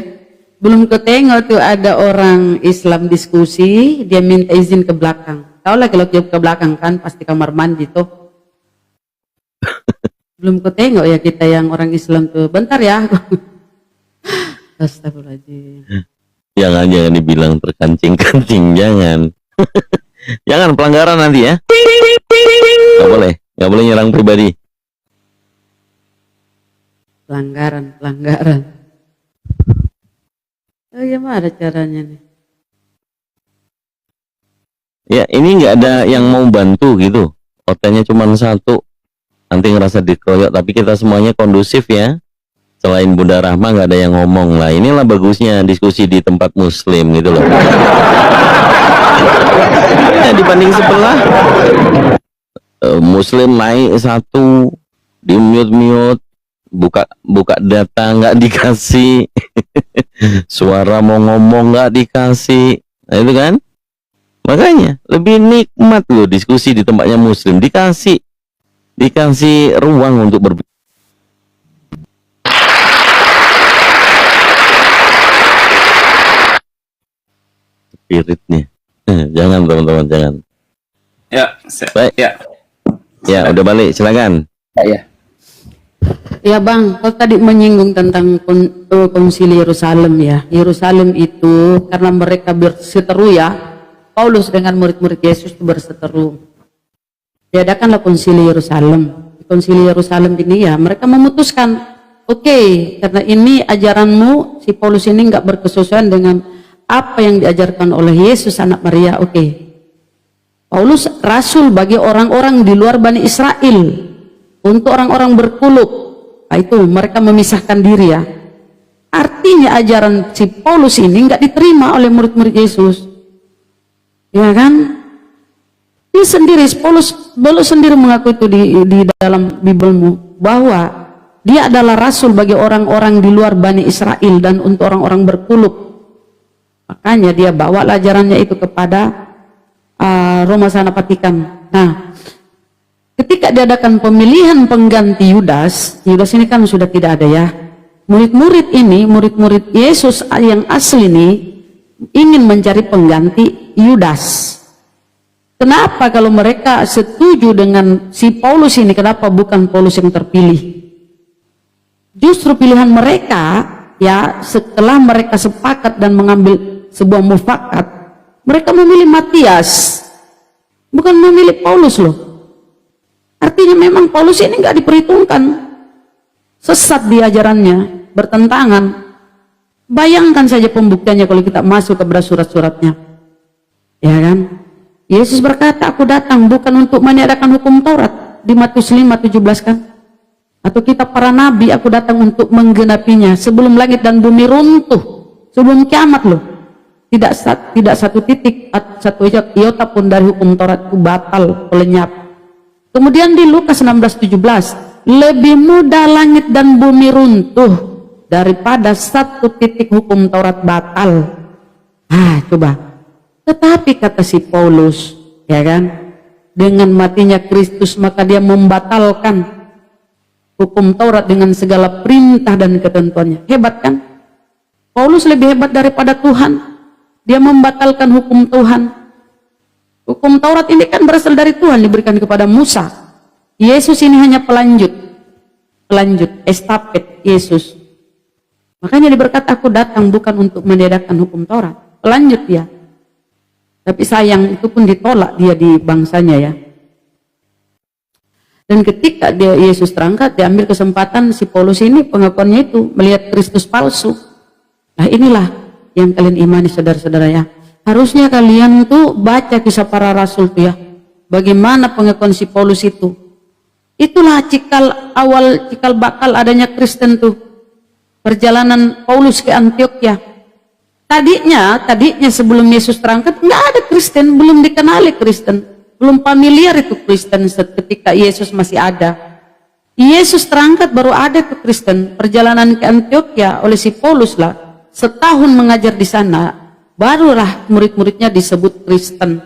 Belum ketengok tuh ada orang Islam diskusi, dia minta izin ke belakang. Tahu lah kalau dia ke belakang kan pasti kamar mandi tuh. Belum ketengok ya kita yang orang Islam tuh. Bentar ya. Astagfirullahaladzim. Jangan dibilang terkancing-kancing, jangan. Jangan, pelanggaran nanti ya. Nggak boleh nyerang pribadi. Pelanggaran. Oh, gimana caranya nih? Ya, ini nggak ada yang mau bantu gitu. Hotelnya cuma satu. Nanti ngerasa dikeroyok, tapi kita semuanya kondusif ya. Selain Bunda Rahma nggak ada yang ngomong lah. Inilah bagusnya diskusi di tempat Muslim gitu loh. Ya, dibanding sebelah, Muslim naik satu, di mute, buka data nggak dikasih, suara mau ngomong nggak dikasih, nah itu kan. Makanya lebih nikmat loh diskusi di tempatnya Muslim, dikasih ruang untuk berbicara. Spiritnya, jangan teman-teman, jangan. Ya, baik. Ya, udah balik, silakan. Ya. Ya Bang, kau tadi menyinggung tentang konsili Yerusalem ya. Yerusalem itu karena mereka berseteru ya, Paulus dengan murid-murid Yesus itu berseteru. Diadakanlah konsili Yerusalem. Konsili Yerusalem ini ya, mereka memutuskan, oke, karena ini ajaranmu, si Paulus ini nggak berkesesuaian dengan apa yang diajarkan oleh Yesus anak Maria, oke. Paulus rasul bagi orang-orang di luar Bani Israel, untuk orang-orang berkuluk. Nah, itu mereka memisahkan diri ya. Artinya ajaran si Paulus ini nggak diterima oleh murid-murid Yesus, ya kan? Dia sendiri, Paulus sendiri mengaku itu di dalam Biblemu, bahwa dia adalah rasul bagi orang-orang di luar Bani Israel dan untuk orang-orang berkuluk. Makanya dia bawa ajarannya itu kepada Roma sana Vatikan. Nah, ketika diadakan pemilihan pengganti Yudas ini kan sudah tidak ada ya. Murid-murid ini, murid-murid Yesus yang asli ini ingin mencari pengganti Yudas. Kenapa kalau mereka setuju dengan si Paulus ini, kenapa bukan Paulus yang terpilih? Justru pilihan mereka ya, setelah mereka sepakat dan mengambil sebuah mufakat, mereka memilih Matias, bukan memilih Paulus loh. Artinya memang Paulus ini nggak diperhitungkan, sesat di ajarannya, bertentangan. Bayangkan saja pembuktiannya kalau kita masuk kepada surat-suratnya, ya kan? Yesus berkata, aku datang bukan untuk meniadakan hukum Taurat di Matius 5:17 kan? Atau kitab para nabi, aku datang untuk menggenapinya sebelum langit dan bumi runtuh, sebelum kiamat loh. Tidak satu titik, satu iota pun dari hukum Taurat itu batal, lenyap. Kemudian di Lukas 16:17, lebih mudah langit dan bumi runtuh daripada satu titik hukum Taurat batal. Coba. Tetapi kata si Paulus, ya kan, dengan matinya Kristus maka dia membatalkan hukum Taurat dengan segala perintah dan ketentuannya. Hebat kan? Paulus lebih hebat daripada Tuhan. Dia membatalkan hukum Tuhan. Hukum Taurat ini kan berasal dari Tuhan, diberikan kepada Musa. Yesus ini hanya pelanjut, estafet Yesus. Makanya diberkati, aku datang bukan untuk meniadakan hukum Taurat, pelanjut dia. Tapi sayang itu pun ditolak dia di bangsanya ya. Dan ketika dia Yesus terangkat, diambil kesempatan si Paulus ini, pengakuannya itu melihat Kristus palsu. Nah inilah yang kalian imani saudara-saudara ya. Harusnya kalian tuh baca kisah para rasul tuh ya. Bagaimana pengakuan si Paulus itu. Itulah cikal bakal adanya Kristen tuh. Perjalanan Paulus ke Antioquia. Tadinya sebelum Yesus terangkat nggak ada Kristen, belum dikenali Kristen, belum familiar itu Kristen ketika Yesus masih ada. Yesus terangkat baru ada itu Kristen. Perjalanan ke Antioquia oleh si Paulus lah, setahun mengajar di sana, barulah murid-muridnya disebut Kristen.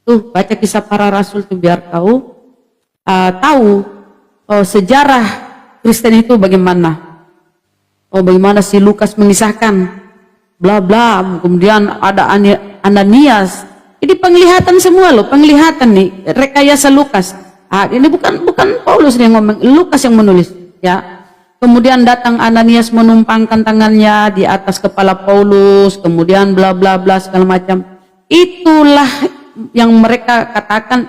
Tuh baca kisah para rasul tuh biar kau tahu sejarah Kristen itu bagaimana. Bagaimana si Lukas mengisahkan bla bla, kemudian ada Ananias. Ini penglihatan semua loh, penglihatan nih, rekayasa Lukas. Ini bukan Paulus yang ngomong, Lukas yang menulis ya. Kemudian datang Ananias menumpangkan tangannya di atas kepala Paulus, kemudian bla bla bla segala macam. Itulah yang mereka katakan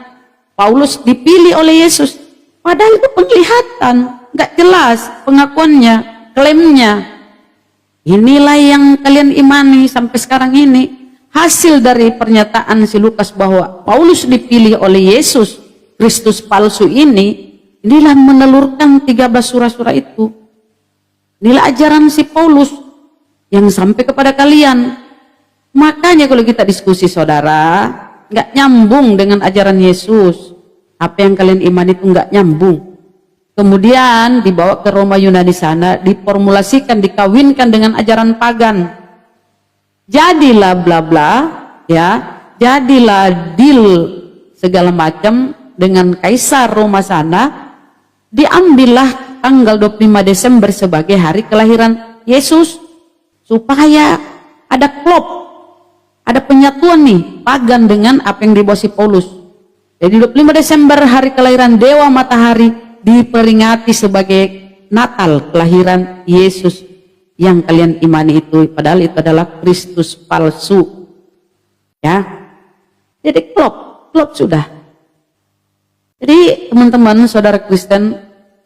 Paulus dipilih oleh Yesus. Padahal itu penglihatan, nggak jelas pengakuannya, klaimnya. Inilah yang kalian imani sampai sekarang ini. Hasil dari pernyataan si Lukas bahwa Paulus dipilih oleh Yesus, Kristus palsu ini, inilah menelurkan 13 surah-surah itu. Inilah ajaran si Paulus yang sampai kepada kalian. Makanya kalau kita diskusi saudara, nggak nyambung dengan ajaran Yesus. Apa yang kalian imani itu nggak nyambung. Kemudian dibawa ke Roma Yunani sana, diformulasikan, dikawinkan dengan ajaran pagan. Jadilah bla bla, ya, jadilah deal segala macam dengan Kaisar Roma sana. Diambillah tanggal 25 Desember sebagai hari kelahiran Yesus, supaya ada klop, ada penyatuan nih pagan dengan apa yang dibawa si Paulus. Jadi 25 Desember hari kelahiran Dewa Matahari diperingati sebagai Natal, kelahiran Yesus yang kalian imani itu, padahal itu adalah Kristus palsu. Ya, jadi klop sudah. Jadi teman-teman, saudara Kristen,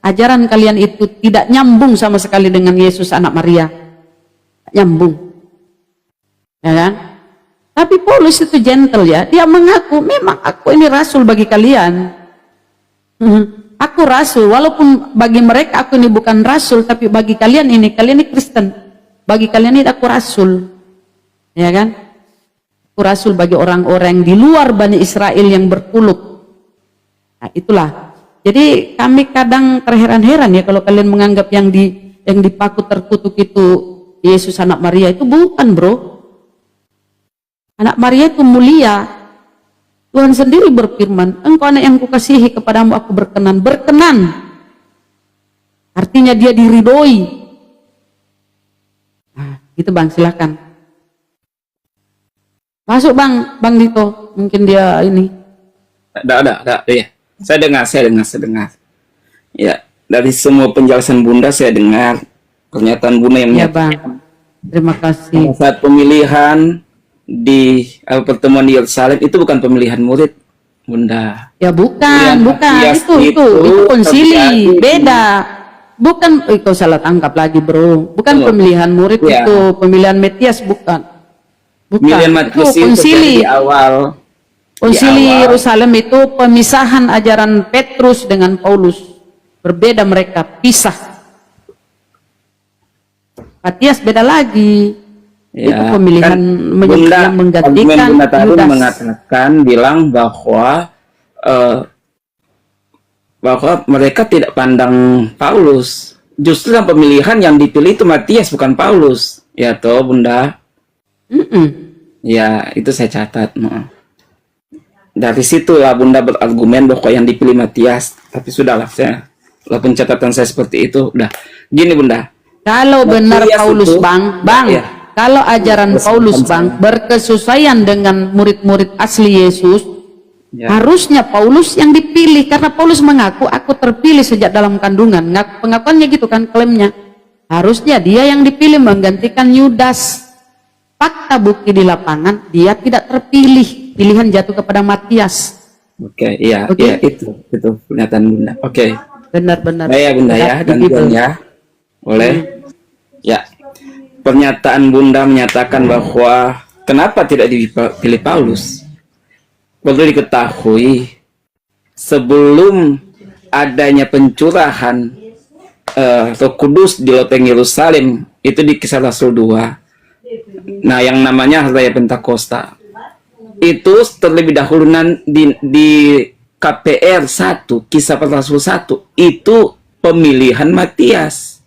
ajaran kalian itu tidak nyambung sama sekali dengan Yesus anak Maria. Nyambung. Ya kan? Tapi Paulus itu gentle ya, dia mengaku, memang aku ini rasul bagi kalian. Aku rasul, walaupun bagi mereka aku ini bukan rasul, tapi bagi kalian ini Kristen. Bagi kalian ini aku rasul. Ya kan? Aku rasul bagi orang-orang di luar Bani Israel yang berpuluk. Nah, itulah. Jadi kami kadang terheran-heran ya kalau kalian menganggap yang dipaku terkutuk itu Yesus anak Maria, itu bukan, bro. Anak Maria itu mulia. Tuhan sendiri berfirman, engkau anak yang kukasihi, kepadamu aku berkenan. Berkenan. Artinya dia diridhoi. Nah, gitu Bang, silakan. Masuk Bang Dito. Mungkin dia ini. Ada, ya. Saya dengar. Ya, dari semua penjelasan Bunda saya dengar pernyataan Bunda yang Ya Bang, terima kasih. saat pemilihan di pertemuan di Yerusalem itu bukan pemilihan murid, Bunda. Ya bukan. Matias Itu konsili, terjadi. beda. Bukan, kau salah tangkap lagi bro. Bukan Betul. pemilihan murid Ya. itu, pemilihan Matias bukan. Pemilihan Matias itu konsili. terjadi di awal. Konsili Di awal. Yerusalem itu pemisahan ajaran Petrus dengan Paulus. Berbeda mereka, pisah. Matias beda lagi. Itu pemilihan Bunda, yang menggantikan Bunda tadi Yudas. mengatakan bilang bahwa mereka tidak pandang Paulus. Justru dalam pemilihan yang dipilih itu Matias, bukan Paulus. Ya toh Bunda. Ya, itu saya catat. Dari situlah Bunda berargumen bahwa yang dipilih Matias. Tapi sudahlah, walaupun catatan saya seperti itu, udah. Gini Bunda. Kalau benar Matias Paulus itu- Bang, Ya. kalau ajaran Paulus Bang berkesesuaian dengan murid-murid asli Yesus, Ya. harusnya Paulus yang dipilih, karena Paulus mengaku aku terpilih sejak dalam kandungan. Pengakuannya gitu kan, klaimnya. Harusnya dia yang dipilih menggantikan Yudas. Fakta bukti di lapangan dia tidak terpilih, pilihan jatuh kepada Matias. Oke, iya, Oke. iya itu pernyataan Bunda. Oke. Benar-benar. Baik ya Bunda ya, Di dan Bible. ya. Boleh? Ya. Pernyataan Bunda menyatakan bahwa kenapa tidak dipilih Paulus? Perlu diketahui sebelum adanya pencurahan Roh Kudus di loteng Yerusalem itu di Kisah Rasul 2. Nah, yang namanya Raya Pentakosta. Itu terlebih dahulu di KPR 1, Kisah Rasul 1, itu pemilihan Matias.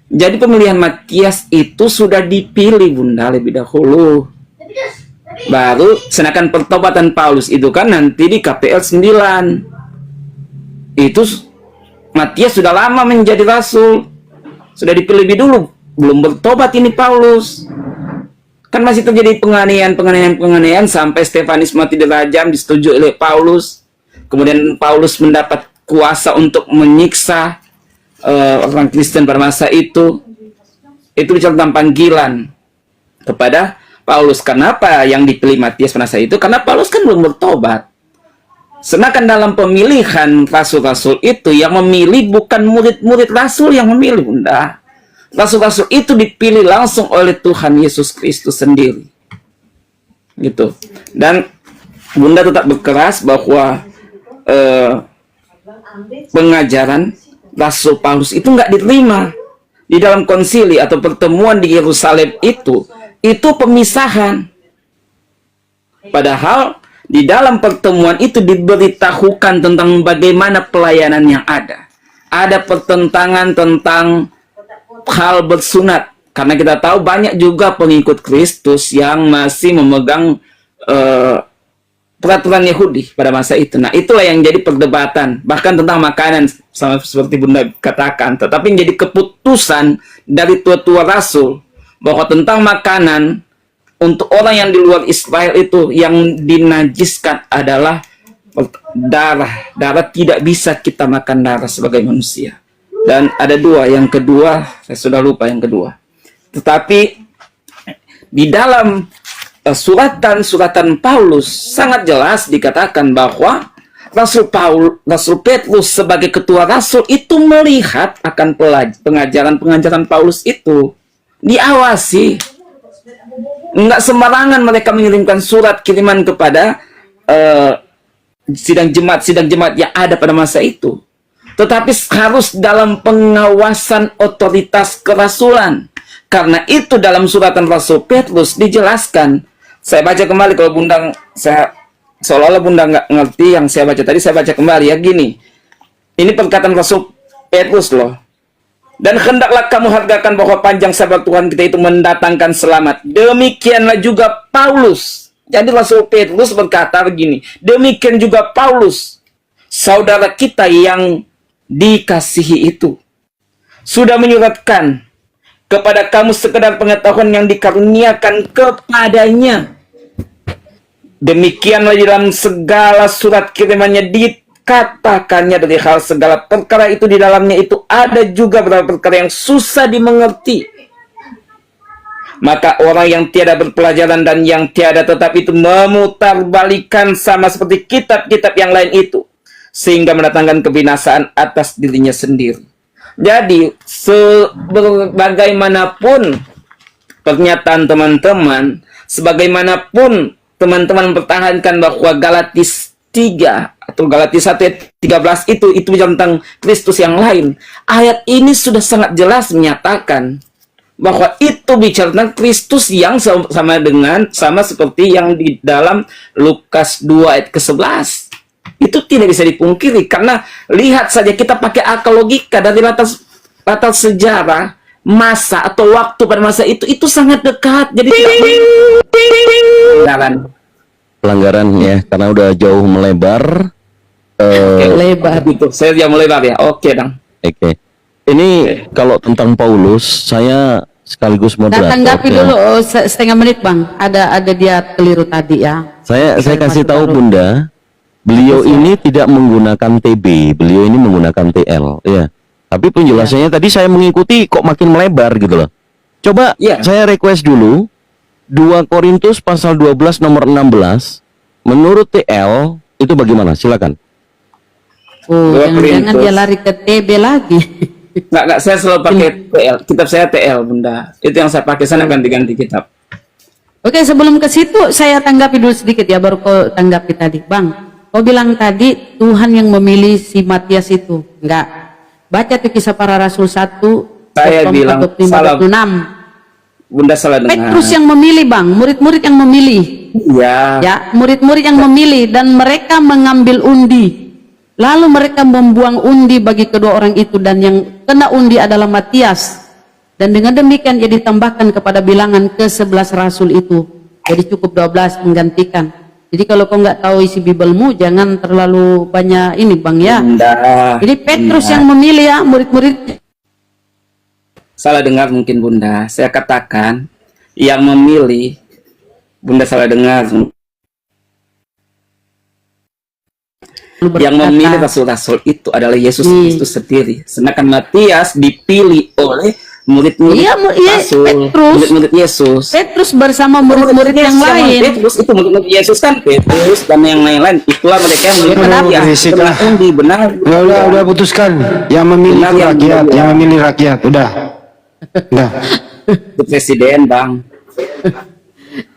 Jadi pemilihan Matias itu sudah dipilih Bunda lebih dahulu. Baru sedangkan pertobatan Paulus itu kan nanti di KPL 9. Itu Matias sudah lama menjadi rasul. Sudah dipilih lebih dulu. Belum bertobat ini Paulus. Kan masih terjadi penganiayaan sampai Stefanus mati dirajam disetujui oleh Paulus. Kemudian Paulus mendapat kuasa untuk menyiksa orang Kristen pada masa itu. Itu dicatat panggilan kepada Paulus. Kenapa yang dipilih Matias pada masa itu? Karena Paulus kan belum bertobat. Sedangkan dalam pemilihan rasul-rasul itu yang memilih bukan murid-murid rasul yang memilih Bunda. Rasul-rasul itu dipilih langsung oleh Tuhan Yesus Kristus sendiri. Gitu. Dan Bunda tetap berkeras bahwa pengajaran Rasul Paulus itu nggak diterima di dalam konsili atau pertemuan di Yerusalem itu pemisahan. Padahal di dalam pertemuan itu diberitahukan tentang bagaimana pelayanan yang ada. Ada pertentangan tentang hal bersunat. Karena kita tahu banyak juga pengikut Kristus yang masih memegang peraturan Yahudi pada masa itu. Nah, itulah yang jadi perdebatan. Bahkan tentang makanan, sama seperti Bunda katakan. Tetapi menjadi keputusan dari tua-tua rasul bahwa tentang makanan untuk orang yang di luar Israel itu yang dinajiskan adalah darah. Darah tidak bisa kita makan darah sebagai manusia. Dan ada dua, yang kedua saya sudah lupa yang kedua. Tetapi di dalam suratan Paulus sangat jelas dikatakan bahwa Rasul Petrus sebagai ketua rasul itu melihat akan pengajaran Paulus itu, diawasi. Enggak sembarangan mereka mengirimkan surat kiriman kepada sidang jemaat yang ada pada masa itu. Tetapi harus dalam pengawasan otoritas kerasulan. Karena itu dalam suratan Rasul Petrus dijelaskan. Saya baca kembali kalau Bunda, seolah-olah Bunda nggak ngerti yang saya baca tadi, saya baca kembali ya gini. Ini perkataan Rasul Petrus loh. Dan hendaklah kamu hargakan bahwa panjang sabar Tuhan kita itu mendatangkan selamat. Demikianlah juga Paulus. Jadi Rasul Petrus berkata begini, demikian juga Paulus, saudara kita yang dikasihi itu, sudah menyuratkan kepada kamu sekedar pengetahuan yang dikaruniakan kepadanya. Demikianlah dalam segala surat kirimannya dikatakannya dari hal segala perkara itu di dalamnya itu ada juga beberapa perkara yang susah dimengerti. Maka orang yang tiada berpelajaran dan yang tiada tetap itu memutarbalikan sama seperti kitab-kitab yang lain itu, sehingga mendatangkan kebinasaan atas dirinya sendiri. Jadi sebagaimanapun pernyataan teman-teman, sebagaimanapun teman-teman mempertahankan bahwa Galatis 3 atau Galatis 1:13 itu bicara tentang Kristus yang lain, ayat ini sudah sangat jelas menyatakan bahwa itu bicara tentang Kristus yang sama seperti yang di dalam Lukas 2 ayat ke-11. Itu tidak bisa dipungkiri, karena lihat saja kita pakai akal logika dari latar sejarah masa atau waktu pada masa itu sangat dekat. Jadi tidak Pelanggaran ya, karena udah jauh melebar. Lebar. Gitu. Saya yang melebar ya. Oke, Dang. Oke. Ini kalau tentang Paulus, saya sekaligus moderator. Tanggapi ya. dulu setengah menit Bang. Ada dia keliru tadi ya. Saya kasih tahu Bunda, beliau ini tidak menggunakan TB, beliau ini menggunakan TL, ya. Tapi penjelasannya tadi saya mengikuti kok makin melebar gitu loh. Coba saya request dulu 2 Korintus pasal 12 nomor 16 menurut TL itu bagaimana? Silakan. Oh, jangan-jangan dia lari ke TB lagi. Enggak, saya selalu pakai TL. Kitab saya TL, Bunda. Itu yang saya pakai, saya ganti-ganti kitab. Oke, sebelum ke situ saya tanggapi dulu sedikit ya, baru kau tanggapi tadi. Bang, kau bilang tadi Tuhan yang memilih si Matias itu. Enggak. Baca tuh Kisah Para Rasul 1. Saya bilang 25, salah. 26. Bunda salah dengar. Petrus yang memilih Bang, murid-murid yang memilih. Iya. Ya, murid-murid yang memilih dan mereka mengambil undi. Lalu mereka membuang undi bagi kedua orang itu dan yang kena undi adalah Matias. Dan dengan demikian ia ditambahkan kepada bilangan ke-11 rasul itu. Jadi cukup 12 menggantikan. Jadi kalau kau nggak tahu isi Bibelmu, jangan terlalu banyak ini Bang ya. Bunda, Jadi Petrus yang memilih ya, murid-murid. salah dengar mungkin Bunda. Saya katakan yang memilih, Bunda salah dengar. Yang memilih rasul-rasul itu adalah Yesus Kristus sendiri. Sedangkan Matias dipilih oleh murid-murid rasul, murid-murid Yesus. Petrus bersama murid-murid yang lain. Petrus itu murid-murid Yesus kan, Petrus dan yang lain-lain. Itulah mereka yang memilih Matias. Benar. Udah putuskan. Yang memilih rakyat, yang memilih rakyat. Udah. Itu presiden, Bang.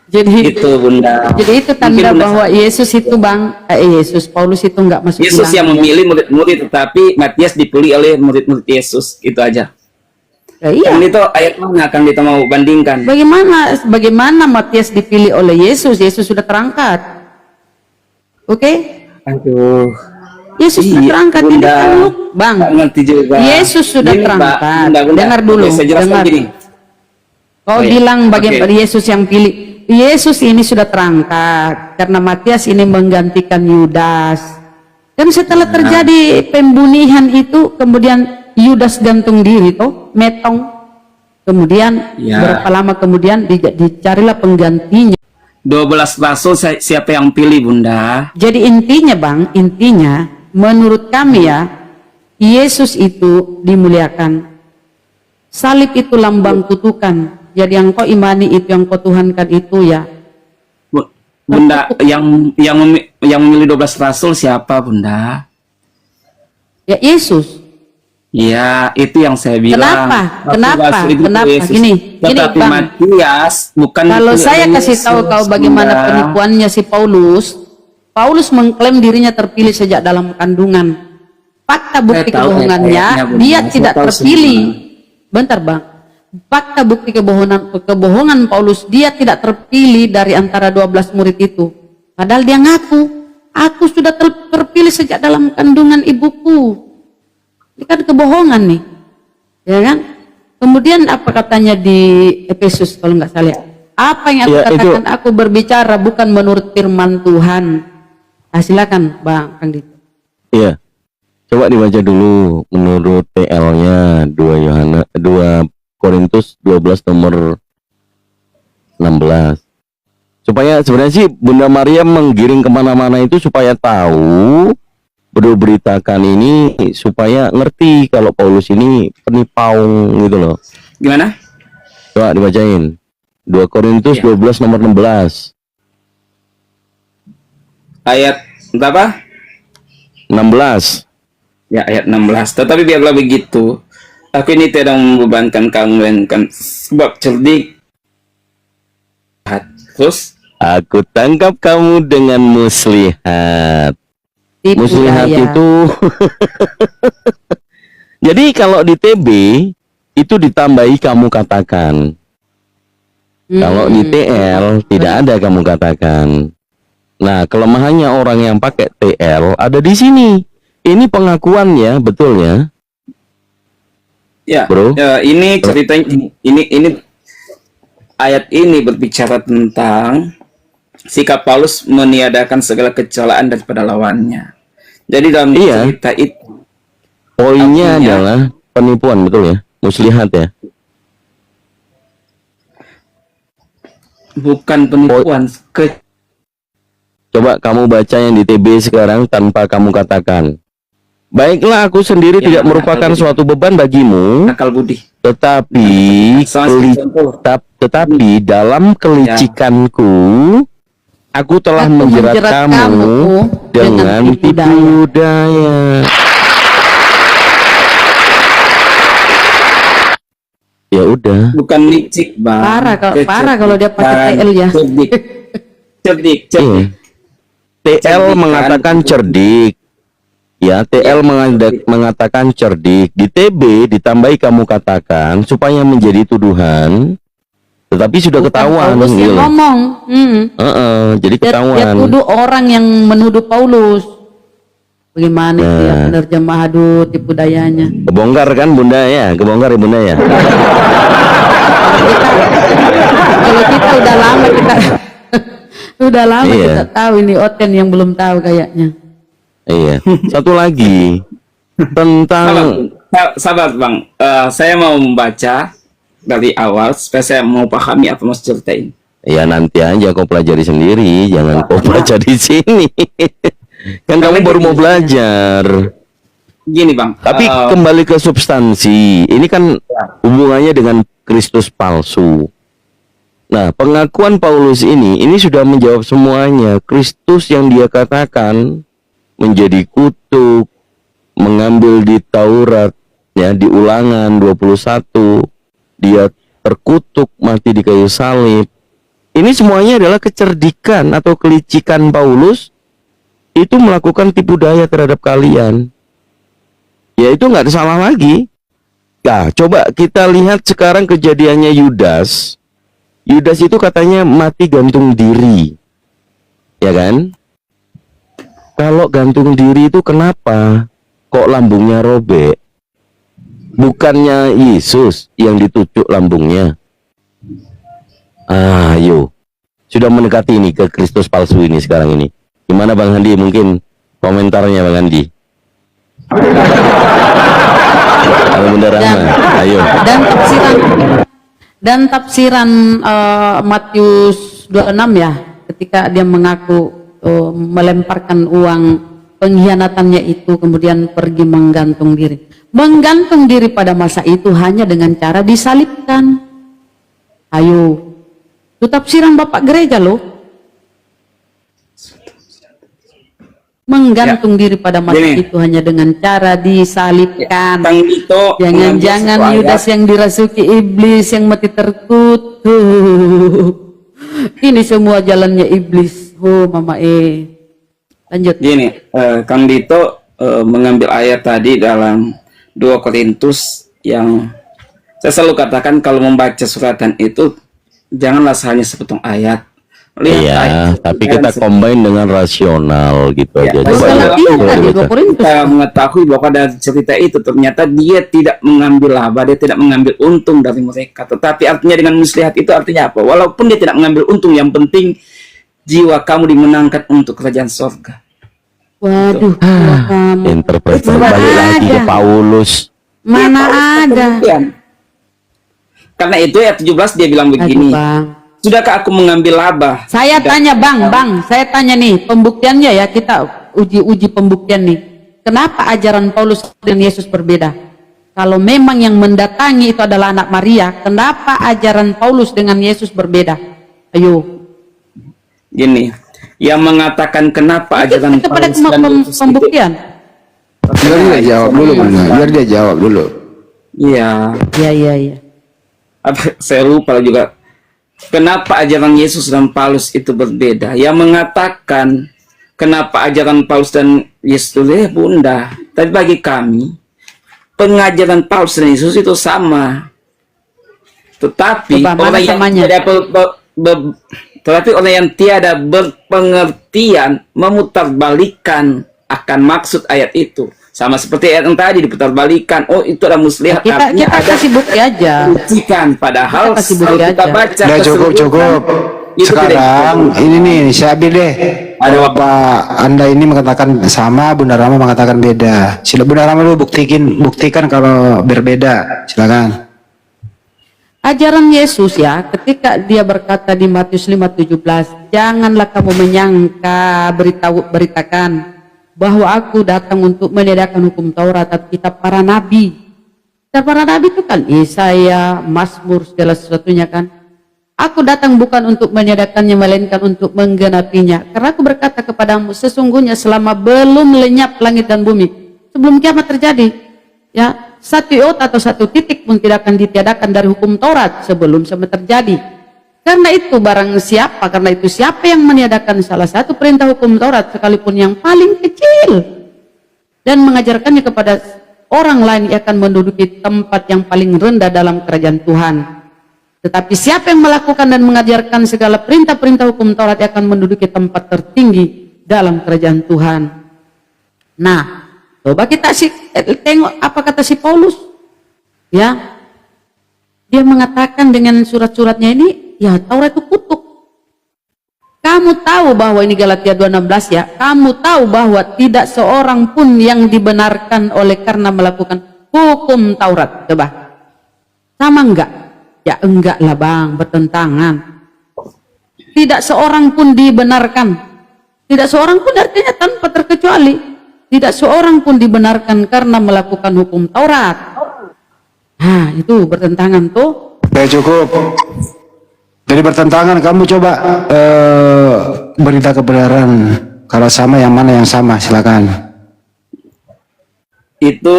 Jadi Itu Bunda. Jadi itu tanda bahwa Yesus itu Bang, Paulus itu enggak masuk Yesus yang memilih murid-murid, tetapi Matias dipilih oleh murid-murid Yesus. Itu aja. Ya, iya. Dan itu ayat mana akan kita mau bandingkan? Bagaimana Matias dipilih oleh Yesus? Yesus sudah terangkat. Oke? Aduh. Yesus sudah terangkat di depan Bang. Ngerti juga. Yesus sudah terangkat. Dengar dulu. Oke, saya jelaskan gini. Kau bilang bagaimana Yesus yang pilih? Yesus ini sudah terangkat karena Matias ini menggantikan Yudas. Dan setelah terjadi pembunuhan itu, kemudian Yudas gantung diri toh, metong. Kemudian berapa lama kemudian dicarilah penggantinya. 12 rasul siapa yang pilih Bunda? Jadi intinya Bang, intinya menurut kami ya, Yesus itu dimuliakan. Salib itu lambang kutukan. Jadi yang kau imani itu, yang kau tuhankan itu ya. Bunda, yang memilih 12 rasul siapa, Bunda? Ya Yesus. Ya, itu yang saya bilang. Kenapa? Gini, Tetapi Bang. Matias bukan. Kalau itu saya Yesus, kasih tahu kau bagaimana Bunda. penipuannya si Paulus, Paulus mengklaim dirinya terpilih sejak dalam kandungan. Fakta bukti Saya tahu kebohongannya, ayatnya, Bunda. dia Saya tidak tahu terpilih. semua. Bentar Bang. Fakta bukti kebohongan Paulus, dia tidak terpilih dari antara 12 murid itu. Padahal dia ngaku, aku sudah terpilih sejak dalam kandungan ibuku. Ini kan kebohongan nih, ya kan? Kemudian apa katanya di Efesus kalau nggak salah? Apa yang aku Ya, katakan? Aku berbicara bukan menurut firman Tuhan. Nah, silakan Bang Kang Dito. Iya. Coba dibaca dulu menurut TL-nya 2 Korintus 12 nomor 16. Supaya sebenarnya sih Bunda Maria menggiring kemana-mana itu supaya tahu, beritakan ini supaya ngerti kalau Paulus ini penipaung gitu loh. Gimana? Coba dibacain 2 Korintus Ya. 12 nomor 16. Ayat berapa? 16. Ya, ayat 16. Tetapi biarlah begitu, aku ini tidak membebankan kamu, melainkan sebab cerdik. Terus Aku tangkap kamu dengan muslihat. Tipu Muslihat daya. itu jadi kalau di TB itu ditambahi kamu katakan. Kalau di TL tidak ada kamu katakan. Nah, kelemahannya orang yang pakai TL ada di sini. Ini pengakuannya, betul ya? ya, Bro. ya, ini ceritanya ini ayat ini berbicara tentang sikap Paulus meniadakan segala kecelaan daripada lawannya. Jadi dalam Iya. cerita itu Poinnya Artinya- adalah penipuan, betul ya? Muslihat ya? bukan penipuan, Coba kamu baca yang di TB sekarang tanpa kamu katakan. Baiklah, aku sendiri Ya, tidak merupakan akal budi. suatu beban bagimu, akal budi. tetapi Sama contoh. tetapi dalam kelicikanku aku telah Aku menjerat menjerat kamu kamu dengan dengan tipu tipu daya. Ya udah. Bukan licik, Bang. Parah kalau dia pakai TL ya. Cerdik. Cerdik. Iya. TL Cerdik, mengatakan kan? cerdik. Ya, TL mengatakan cerdik. Di TB ditambahi kamu katakan supaya menjadi tuduhan. Tetapi sudah Bukan ketahuan Paulus gitu yang loh. ngomong. Jadi Dia ketahuan. tuduh orang yang menuduh Paulus. Bagaimana itu ya Nah. penerjemah, aduh tipu dayanya. Kebongkar kan Bunda ya? Kebongkar ya Bunda ya? Kalau kita udah lama Iya. kita tahu ini Oten yang belum tahu kayaknya. Iya. Satu lagi tentang Sabar, Bang. Saya mau membaca dari awal supaya saya mau pahami apa mau ceritain. ya nanti aja kau pelajari sendiri, jangan kau baca di sini. Kan kamu baru mau belajar. Gini, Bang. Tapi kembali ke substansi. Ini kan hubungannya dengan Kristus palsu. Nah, pengakuan Paulus ini sudah menjawab semuanya. Kristus yang dia katakan menjadi kutuk, mengambil di Taurat, ya, di Ulangan 21, dia terkutuk mati di kayu salib. Ini semuanya adalah kecerdikan atau kelicikan Paulus itu melakukan tipu daya terhadap kalian. Ya itu nggak ada salah lagi. Nah, coba kita lihat sekarang kejadiannya Yudas. Yudas itu katanya mati gantung diri. Ya kan? Kalau gantung diri itu kenapa? Kok lambungnya robek? Bukannya Yesus yang ditucuk lambungnya. Ayo. Sudah mendekati ini ke Kristus palsu ini sekarang ini. Gimana Bang Handi? Mungkin komentarnya Bang Handi. Kalau Bunda Rahma, ayo. Dan tafsiran Matius 26 ya, ketika dia mengaku melemparkan uang pengkhianatannya itu kemudian pergi menggantung diri. Menggantung diri pada masa itu hanya dengan cara disalibkan. Ayo, itu tafsiran Bapak Gereja loh. Menggantung diri pada masa Gini. itu hanya dengan cara disalibkan. Bang Dito Jangan-jangan mengambil Yudas sebuah yang dirasuki iblis yang mati terkutuk. Ini semua jalannya iblis. Oh Mama lanjut. Gini, Kang Dito mengambil ayat tadi dalam 2 Korintus yang saya selalu katakan kalau membaca suratan itu janganlah hanya sepotong ayat. Lihat Iya, ayat tapi dan kita combine dengan rasional gitu Ya, aja. betul. Coba lihat, Iya, coba tadi dibaca. 2 Korintus. kita mengetahui bahwa dari cerita itu ternyata dia tidak mengambil laba, dia tidak mengambil untung dari mereka. Tetapi artinya dengan muslihat itu artinya apa? Walaupun dia tidak mengambil untung, yang penting jiwa kamu dimenangkan untuk kerajaan surga. Waduh, jiwa kamu. Interpretasi Mana balik lagi ke ada? Paulus. Mana ada? Demikian. Karena itu ayat 17 dia bilang Aduh, begini, Bang. sudahkah aku mengambil laba? Saya tanya Bang, saya tanya nih, pembuktiannya ya, kita uji pembuktian nih. Kenapa ajaran Paulus dan Yesus berbeda? Kalau memang yang mendatangi itu adalah anak Maria, kenapa ajaran Paulus dengan Yesus berbeda? Ayo. Gini, yang mengatakan kenapa ajaran Kita pada Paulus dan Yesus itu, pembuktian. Biar dia jawab dulu, benar. Biar dia jawab dulu. iya, Iya. saya lupa juga. Kenapa ajaran Yesus dan Paulus itu berbeda? Yang mengatakan kenapa ajaran Paulus dan Yesus itu bunda. Tapi bagi kami, pengajaran Paulus dan Yesus itu sama. Tetapi Coba, mana orang yang samanya? tidak tetapi orang yang tiada berpengertian memutarbalikkan akan maksud ayat itu. Sama seperti ayat yang tadi diputarbalikkan. Oh, itu ada muslihat. Kita kasih bukti aja. Buktikan, padahal Kita kasih bukti kalau kita aja. baca Udah keseluruhan, cukup. itu Sekarang ini nih, saya ambil deh. Ada apa? Bapak Anda ini mengatakan sama, Bunda Rama mengatakan beda. Sila Bunda Rama dulu buktikan kalau berbeda. Silakan. Ajaran Yesus ya, ketika dia berkata di Matius 5:17, janganlah kamu menyangka beritakan bahwa aku datang untuk meniadakan hukum Taurat atau kitab para nabi. Kitab para nabi itu kan Yesaya, Mazmur, segala sesuatunya kan. Aku datang bukan untuk meniadakannya, melainkan untuk menggenapinya. Karena aku berkata kepadamu, sesungguhnya selama belum lenyap langit dan bumi, sebelum kiamat terjadi, ya, satu iota atau satu titik pun tidak akan ditiadakan dari hukum Taurat sebelum semua terjadi. Karena itu siapa yang meniadakan salah satu perintah hukum Taurat sekalipun yang paling kecil dan mengajarkannya kepada orang lain, ia akan menduduki tempat yang paling rendah dalam kerajaan Tuhan. Tetapi siapa yang melakukan dan mengajarkan segala perintah-perintah hukum Taurat, ia akan menduduki tempat tertinggi dalam kerajaan Tuhan. Nah, coba kita tengok apa kata si Paulus. Ya, dia mengatakan dengan surat-suratnya ini, ya Taurat itu kutuk. Kamu tahu bahwa ini Galatia 2:16 ya. Kamu tahu bahwa tidak seorang pun yang dibenarkan oleh karena melakukan hukum Taurat. Coba. Sama enggak? Ya enggak lah Bang, bertentangan. Tidak seorang pun dibenarkan. Tidak seorang pun artinya tanpa terkecuali. Tidak seorang pun dibenarkan karena melakukan hukum Taurat. Nah, itu bertentangan tuh. Udah cukup. Jadi bertentangan, kamu coba berita kebenaran. Kalau sama, yang mana yang sama? Silakan. itu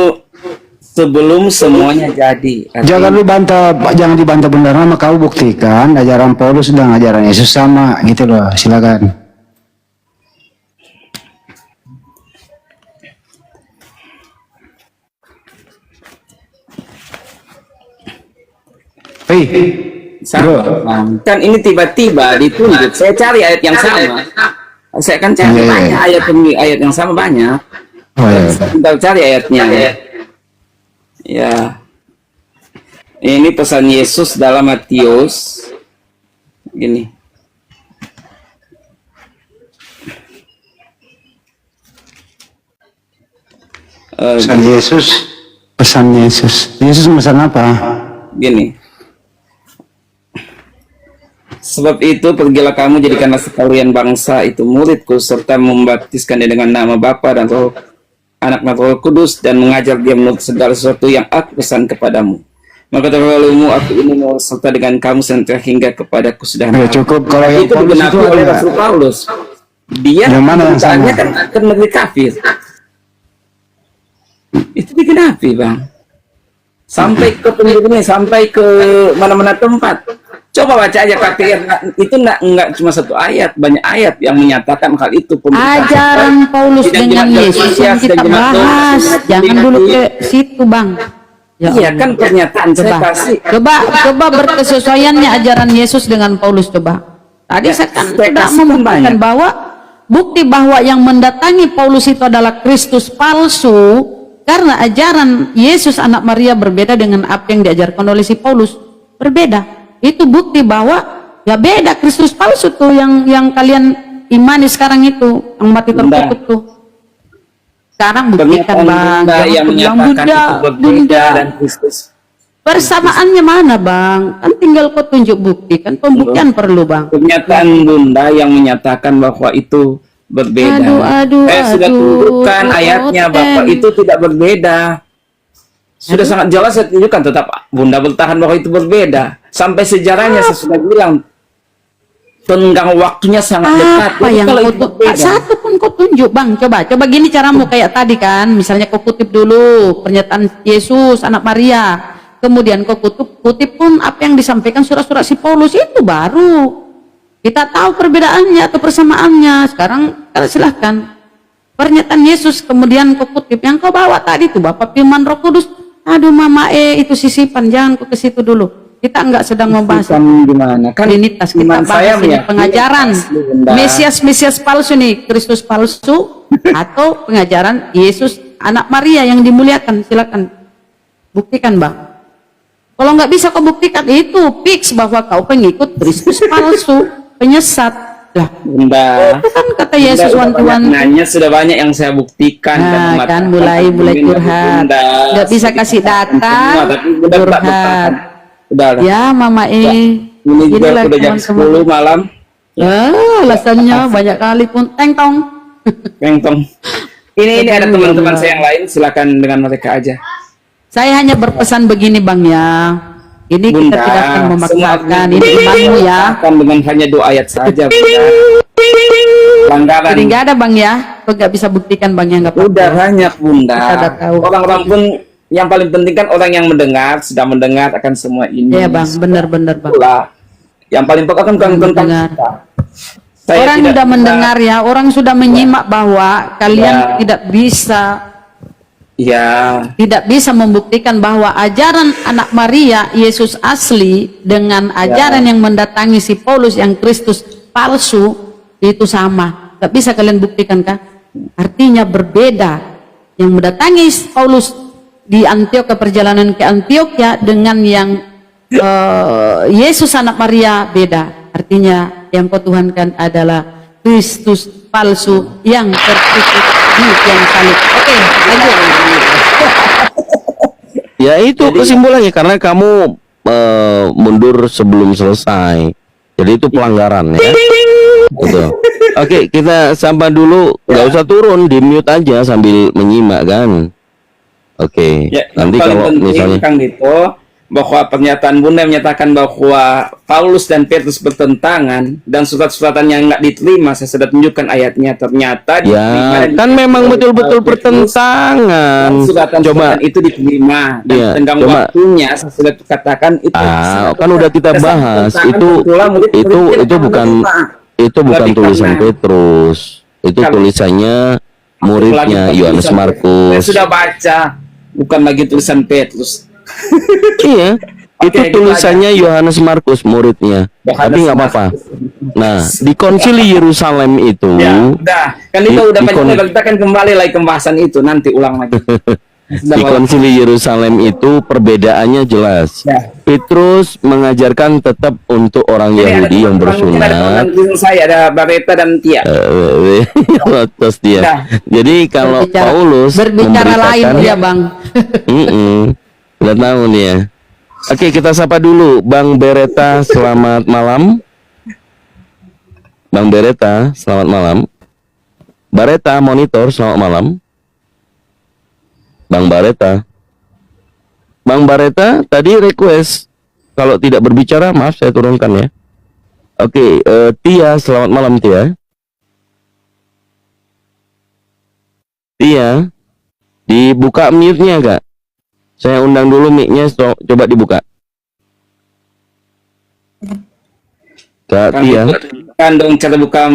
sebelum semuanya jadi. Jangan lu bantah, jangan dibantah Bunda Rama. Kau buktikan ajaran Paulus dan ajaran Yesus sama, gitu loh. Silakan. Hei, Sama. Kan ini tiba-tiba ditunjuk. Saya cari ayat yang sama. Saya akan cari Iya. banyak ayat yang sama banyak. oh, ya. Kita cari ayatnya. Ya. Ini pesan Yesus dalam Matius. Gini. Pesan Yesus, pesan Yesus. Yesus pesan apa? Gini. Sebab itu pergilah kamu jadikanlah sekalian bangsa itu muridku serta membaptiskan dia dengan nama Bapa dan Roh Anak dan Roh Kudus dan mengajar dia menurut segala sesuatu yang aku pesan kepadamu. Maka terlalumu aku ini mau serta dengan kamu senantiasa hingga kepadaku sudah. Ya cukup kalau yang Itu Paulus digenapi itu oleh ada. Rasul Paulus. Dia Yang mana yang ceritanya sama? kan ke negeri kafir. Itu digenapi, Bang. Sampai ke penjuru sampai ke mana-mana tempat. Coba baca aja KTR, itu enggak cuma satu ayat, banyak ayat yang menyatakan hal itu. Ajaran Paulus dengan Yesus yang kita bahas, jangan dulu ke situ, Bang. Ya Iya Allah. kan pernyataan saya Coba, kasih. coba berkesesuaiannya ajaran Yesus dengan Paulus, coba. Tadi Ya, saya kan saya sudah kasih membuktikan banyak. bahwa bukti bahwa yang mendatangi Paulus itu adalah Kristus palsu karena ajaran Yesus anak Maria berbeda dengan apa yang diajarkan oleh si Paulus. Berbeda. Itu bukti bahwa ya beda Kristus palsu tuh yang kalian imani sekarang itu, yang mati tertutup tuh. Sekarang buktikan, Bang. Bunda Jangan yang bilang, menyatakan Bunda, itu berbeda Bunda. dan Kristus. Persamaannya mana, Bang? Kan tinggal kau tunjuk bukti, kan pembuktian perlu, Bang. Pernyataan Bunda yang menyatakan bahwa itu berbeda. Aduh, Saya sudah aduh, tunjukkan ayatnya, Bapak, itu tidak berbeda. Sudah sangat jelas saya tunjukkan, tetap Bunda bertahan bahwa itu berbeda. Sampai sejarahnya saya sudah bilang, tenggang waktunya sangat dekat. Apa Jadi yang kalau kau itu berbeda, satu pun kau tunjuk, Bang. Coba gini caramu kayak tadi kan. Misalnya kau kutip dulu pernyataan Yesus anak Maria. Kemudian kau kutip pun apa yang disampaikan surat-surat si Paulus, itu baru kita tahu perbedaannya atau persamaannya. Sekarang silahkan pernyataan Yesus kemudian kau kutip yang kau bawa tadi tuh Bapak firman Roh Kudus. Aduh mama itu sisipan, jangan kau ke situ dulu. Kita enggak sedang membahas bukan gimana kan Trinitas, kita iman bahas ini meyakini pengajaran asli, Bunda. Mesias palsu nih, Kristus palsu atau pengajaran Yesus anak Maria yang dimuliakan. Silakan buktikan, Bang. Kalau nggak bisa kau buktikan, itu fix bahwa kau pengikut Kristus palsu, penyesat lah. Bunda. Itu kan kata Yesus Bunda, wanti-wanti. nanya sudah banyak yang saya buktikan dan Nah, mematahkan kan mulai argumen curhat. Bunda. Nggak bisa kasih data, Semua, tapi Bunda tak curhat. bertahan. Udah lah. Ya, Mama Ini juga inilah udah jam teman-teman. 10 malam. Alasannya banyak kali pun tong. Pengtong. Ini ada teman-teman saya yang lain, silakan dengan mereka aja. Saya hanya berpesan begini, Bang ya. Ini kita Bunda, tidak akan memaksakan. semua Ini imanmu ya. akan dengan hanya 2 ayat saja, Bunda. Pelanggaran. Jadi nggak ada, Bang ya. Kok nggak bisa buktikan, Bang ya, nggak apa-apa. Udah banyak, Bunda. Kita udah tahu. Orang-orang pun yang paling penting kan orang yang mendengar, sudah mendengar akan semua ini. Iya, Bang, benar-benar, Bang. Itulah. Yang paling pokok kan tentang Mendengar. kita. Saya Orang tidak sudah bisa- mendengar ya, orang sudah menyimak bahwa kalian Ya. tidak bisa membuktikan bahwa ajaran anak Maria Yesus asli dengan ajaran yang mendatangi si Paulus yang Kristus palsu itu sama. Gak bisa kalian buktikan kan? Artinya berbeda. Yang mendatangi Paulus di Antioquia, perjalanan ke Antioquia dengan yang Yesus anak Maria beda. Artinya yang kau tuhankan adalah Kristus palsu yang tertutup di tiang salib. Oke, lanjut. Ya itu kesimpulannya karena kamu mundur sebelum selesai. Jadi itu pelanggaran ya. Betul. Oke, kita sampai dulu, nggak usah turun, di mute aja sambil menyimak kan. Oke. Ya, Nanti yang paling kalau penting, misalnya Kang Dito, bahwa pernyataan Bunda menyatakan bahwa Paulus dan Petrus bertentangan dan surat-suratan yang nggak diterima, saya sudah tunjukkan ayatnya, ternyata diterima ya dan kan diterima memang oleh betul-betul Petrus. bertentangan. Suratan-suratan itu diterima dan Iya, tenggang coba. waktunya saya sudah katakan itu Kan udah kita bahas itu bukan tulisan Petrus, itu tulisannya muridnya Yohanes Saya Markus. sudah baca, bukan lagi tulisan Petrus. Iya, itu Oke, tulisannya Yohanes Markus muridnya. Tapi nggak apa-apa. Nah, di konsili Yerusalem itu, Ya, udah. Kan itu udah di panjang lebar. Kita kan kembali lagi ke pembahasan itu, nanti ulang lagi. Sudah di malam. konsili Yerusalem itu perbedaannya jelas. Ya. Petrus mengajarkan tetap untuk orang Yahudi yang Ada bersunat. teman saya, ada Bareta dan Tia. Terus dia. Nah. Jadi kalau Paulus berbicara lain memberitakan- dia, Bang. Udah tahu nih ya. Oke, kita sapa dulu Bang Bereta, selamat malam. Bang Bereta, selamat malam. Bareta monitor, selamat malam. Bang Bareta. Bang Bareta tadi request kalau tidak berbicara, maaf saya turunkan ya. Oke, Tia, selamat malam Tia. Tia, dibuka mute-nya Kak. Saya undang dulu mic-nya, coba dibuka. Kak Tia. Kan dong cara buka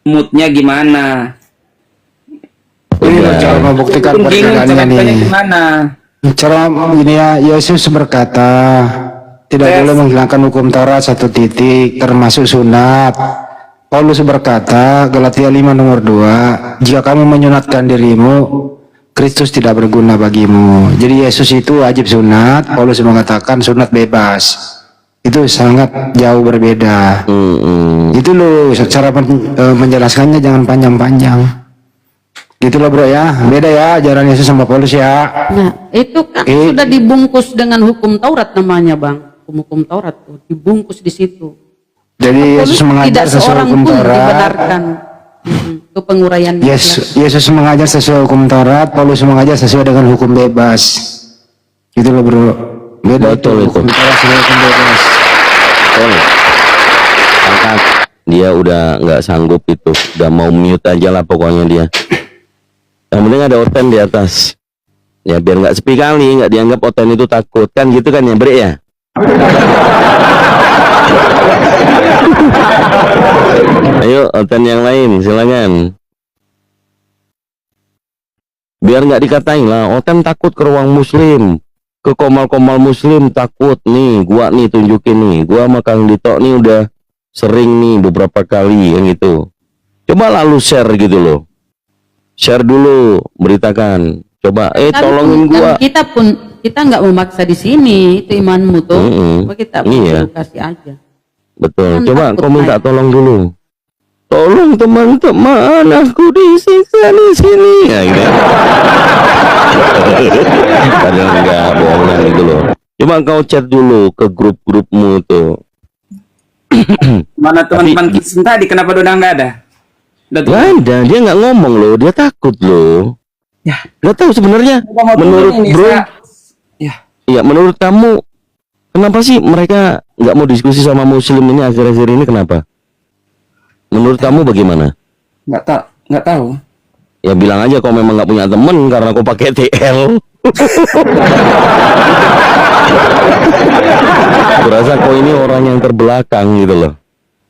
moodnya gimana? Ini loh cara membuktikan Bingung cara perbedaannya bukanya nih. gimana? Cara ini ya, Yesus berkata tidak Yes. boleh menghilangkan hukum Taurat satu titik termasuk sunat. Paulus berkata Galatia 5 nomor 2, jika kamu menyunatkan dirimu, Kristus tidak berguna bagimu. Jadi Yesus itu wajib sunat, Paulus mengatakan sunat bebas. Itu sangat jauh berbeda. Itu loh cara menjelaskannya, jangan panjang-panjang. Gitu loh bro ya, beda ya ajaran Yesus sama Paulus ya. Nah, itu kan sudah dibungkus dengan hukum Taurat namanya, Bang. Hukum Taurat tuh dibungkus di situ. Jadi Paulus Yesus mengajar tidak sesuai seorang hukum pun Taurat. dibenarkan. Itu penguraian Yesus mengajar sesuai hukum Taurat, Paulus mengajar sesuai dengan hukum bebas. Gitu loh bro. Beda Betul itu. hukum Taurat sama hukum bebas. Betul. Angkat. Dia udah nggak sanggup itu, udah mau mute aja lah pokoknya dia. Yang penting ada Oten di atas. Ya biar nggak sepi kali, nggak dianggap Oten itu takut kan gitu kan ya Bre ya. Ayo Oten yang lain silakan. Biar nggak dikatain lah Oten takut ke ruang muslim, ke komal-komal muslim takut nih. Gua nih tunjukin nih, gua sama Kang Dito nih udah sering nih beberapa kali yang gitu. Coba lalu share gitu loh. Share dulu, beritakan. Coba, tolongin gua. Kita nggak memaksa di sini, itu imanmu tuh. Kita Iya. kasih aja. Betul. Kan Coba takut kau minta naik. tolong dulu. Tolong teman-teman, aku disiksa di sini. Ya gitu. Padahal enggak bohongan gitu loh. Coba kau chat dulu ke grup-grupmu tuh. Mana teman-teman Kristen tadi kenapa udah nggak ada? Udah tuh. Gak ada, dia nggak ngomong loh, dia takut loh. Ya. Gak tahu sebenarnya. Menurut Ini, bro, Ya. iya menurut kamu, kenapa sih mereka nggak mau diskusi sama muslim ini akhir-akhir ini kenapa? Menurut kamu bagaimana? Nggak tahu. Ya bilang aja kau memang nggak punya temen karena kau pakai TL. Berasa kau ini orang yang terbelakang gitu loh.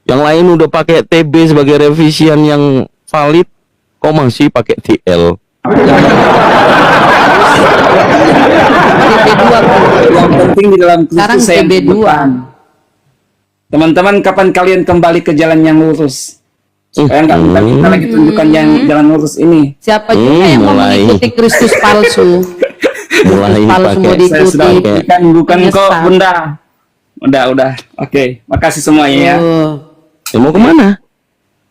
Yang lain udah pakai TB sebagai revisian yang valid, kau masih pakai TL. TB2 Yang penting di dalam Sekarang Kristus saya yang TB2. terdepan. Teman-teman, kapan kalian kembali ke jalan yang lurus? Supaya nggak minta kita lagi tunjukkan yang jalan lurus ini. Siapa juga yang mau mulai. mengikuti Kristus palsu? Mulai Palsu mau pakai. Saya sudah diikuti. buktikan bukan kok Menyesal. bunda. Udah. Oke, makasih semuanya ya. Oh, Ya, mau kemana?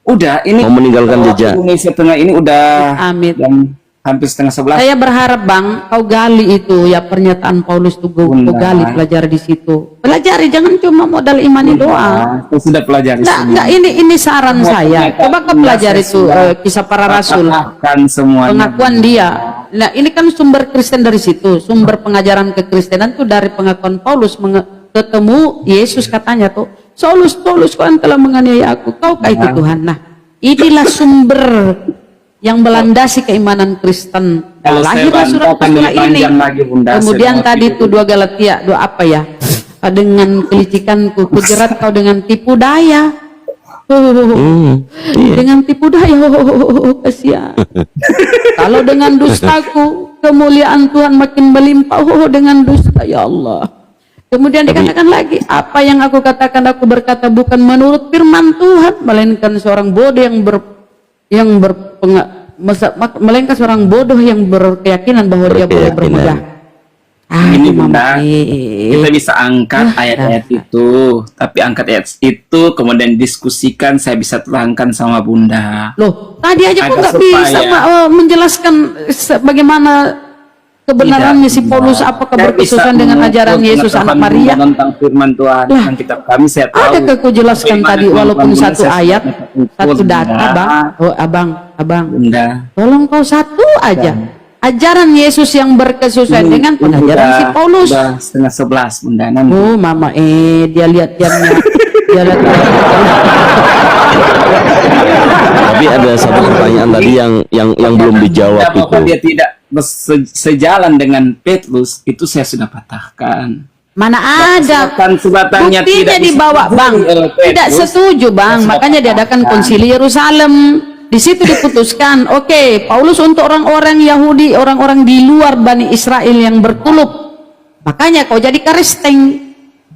Udah, ini Mau meninggalkan waktu jejak. Indonesia Tengah ini udah Amit. jam hampir setengah 11. Saya berharap Bang, kau gali itu ya pernyataan Paulus itu kau Bunda. gali, pelajari di situ. Pelajari, jangan cuma modal imani doang. Saya sudah pelajari Enggak, ini saran Semua saya. pernyataan Coba kau Bunda pelajari saya tuh sudah kisah para rasul, Katakan semuanya. pengakuan dia. Nah, ini kan sumber Kristen dari situ, sumber pengajaran kekristenan tuh dari pengakuan Paulus ketemu Yesus katanya tuh, Saulus, kau yang telah menganiaya aku, kaukah itu Tuhan? Nah, inilah sumber yang melandasi keimanan Kristen. Kalau saya Lahirlah surat bantah, akan Paskala lebih ini. panjang lagi, Bunda. Kemudian Saya tadi mau itu 2 Galatia, 2 apa ya? Dengan kelicikanku, kujerat kau dengan tipu daya. Dengan tipu daya, kasihan. Kalau dengan dustaku, kemuliaan Tuhan makin melimpah. Dengan dusta, ya Allah. Kemudian dikatakan lagi, apa yang aku katakan, aku berkata bukan menurut firman Tuhan, melainkan seorang bodoh melainkan seorang bodoh yang berkeyakinan bahwa dia boleh bermudah. Ini Mama, Bunda, kita bisa angkat ayat-ayat itu, tapi angkat ayat itu kemudian diskusikan, saya bisa terangkan sama Bunda. Loh, tadi aja kok Agak nggak bisa supaya- menjelaskan bagaimana kebenarannya si Paulus apakah Saya berkesusahan bisa dengan ajaran mengukur Yesus anak pengetahuan Maria? tentang firman Tuhan Lah, dan kitab kami saya tahu. Adakah kau jelaskan bagaimana tadi walaupun kemampuan satu saya ayat, sebagai satu ukur, data, Bunda. Bang? Oh, abang. Bunda. Tolong kau satu aja. Ajaran Yesus yang berkesusahan dengan pengajaran si Paulus. Udah 10:30 Bunda. Nanti. Oh, Mama, dia lihat jamnya. Dia lihat. Tapi ada satu pertanyaan tadi yang belum dijawab Bahwa itu. dia tidak sejalan dengan Petrus, itu saya sudah patahkan. Mana ada Sebatan-sebatannya buktinya tidak dibawa, disebut Bang. oleh Petrus. Tidak setuju, Bang. Makanya diadakan konsili Yerusalem. Di situ diputuskan, oke, Paulus untuk orang-orang Yahudi, orang-orang di luar Bani Israel yang berkulup. Makanya kau jadi karisteng.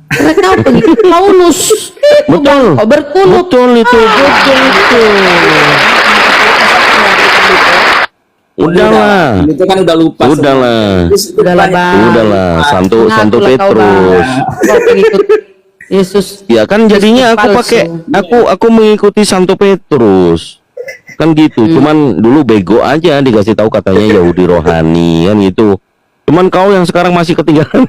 Mereka pengikut Paulus. Itu, Bang, kau berkulup. Betul itu. Udahlah. Itu kan udah lupa. Udahlah. Udahlah, Bang. Udahlah, Santo Ngakulah kau, Petrus. Bang. Kau pengikut Yesus. Ya kan jadinya aku Palsu. pakai aku mengikuti Santo Petrus. Kan gitu. Cuman dulu bego aja dikasih tahu katanya Yahudi rohani kan gitu. Cuman kau yang sekarang masih ketinggalan.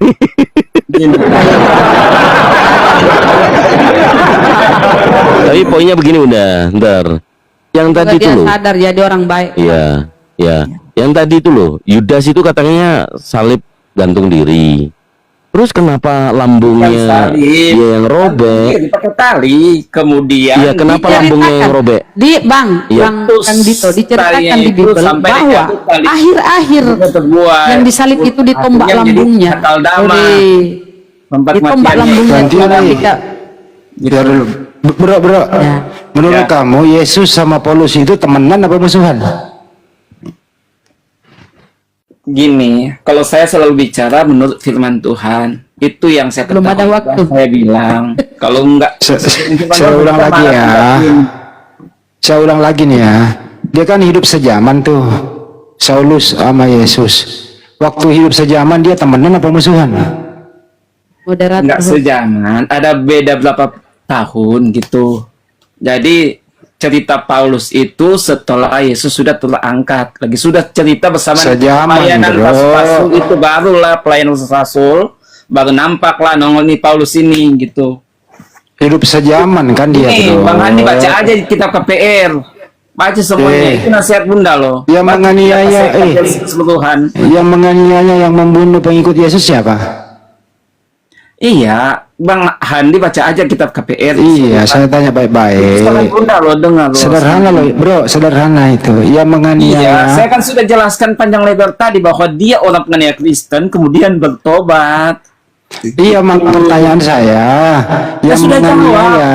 Tapi poinnya begini udah, ntar. Yang tadi Semoga itu dia loh. sadar jadi orang baik. Iya, ya. Yang tadi itu loh, Yudas itu katanya salib gantung diri. Terus kenapa lambungnya dia yang robek? Iya, dipakai tali, kemudian Iya, kenapa lambungnya yang robek? Bang Iya. Kang Dito diceritakan Talinya di itu Bible sampai bahwa jatuh tali. akhir-akhir terbuat. yang disalib itu ditombak Akhirnya jadi lambungnya. akal dama. Ditombak Tempat kematiannya. lambungnya. Ganti Kalau lagi. kita Biar dulu. Bro, Ya. menurut Ya. kamu Yesus sama Paulus itu temenan apa musuhan? Gini, kalau saya selalu bicara menurut firman Tuhan, itu yang saya Belum ada ketahui, waktu. saya bilang. Kalau enggak, Saya ulang lagi ya. Saya ulang lagi nih ya. Dia kan hidup sejaman tuh, Saulus sama Yesus. Waktu hidup sejaman dia temenan apa musuhan? moderator Enggak sejaman, ada beda berapa tahun gitu. Jadi cerita Paulus itu setelah Yesus sudah terangkat, lagi sudah cerita bersama Sejaman, pelayanan bro. rasul itu barulah pelayanan rasul, baru nampaklah nongol nih Paulus ini gitu. Hidup sejaman kan dia Nih, bro. Bang Andi baca aja di kitab KPR. Baca semuanya, itu nasihat Bunda loh. Yang Baca menganiaya, kitab keseluruhan. Yang menganiaya, yang membunuh pengikut Yesus siapa? Iya, Bang Handi baca aja kitab KPR. Iya, saya tanya Sekarang baik-baik. Bunda loh, dengar loh. Sederhana loh, bro, sederhana itu. Yang Iya, menganiaya. saya kan sudah jelaskan panjang lebar tadi bahwa dia orang penganiaya Kristen kemudian bertobat. Iya, pertanyaan saya. Yang sudah jawab. menganiaya.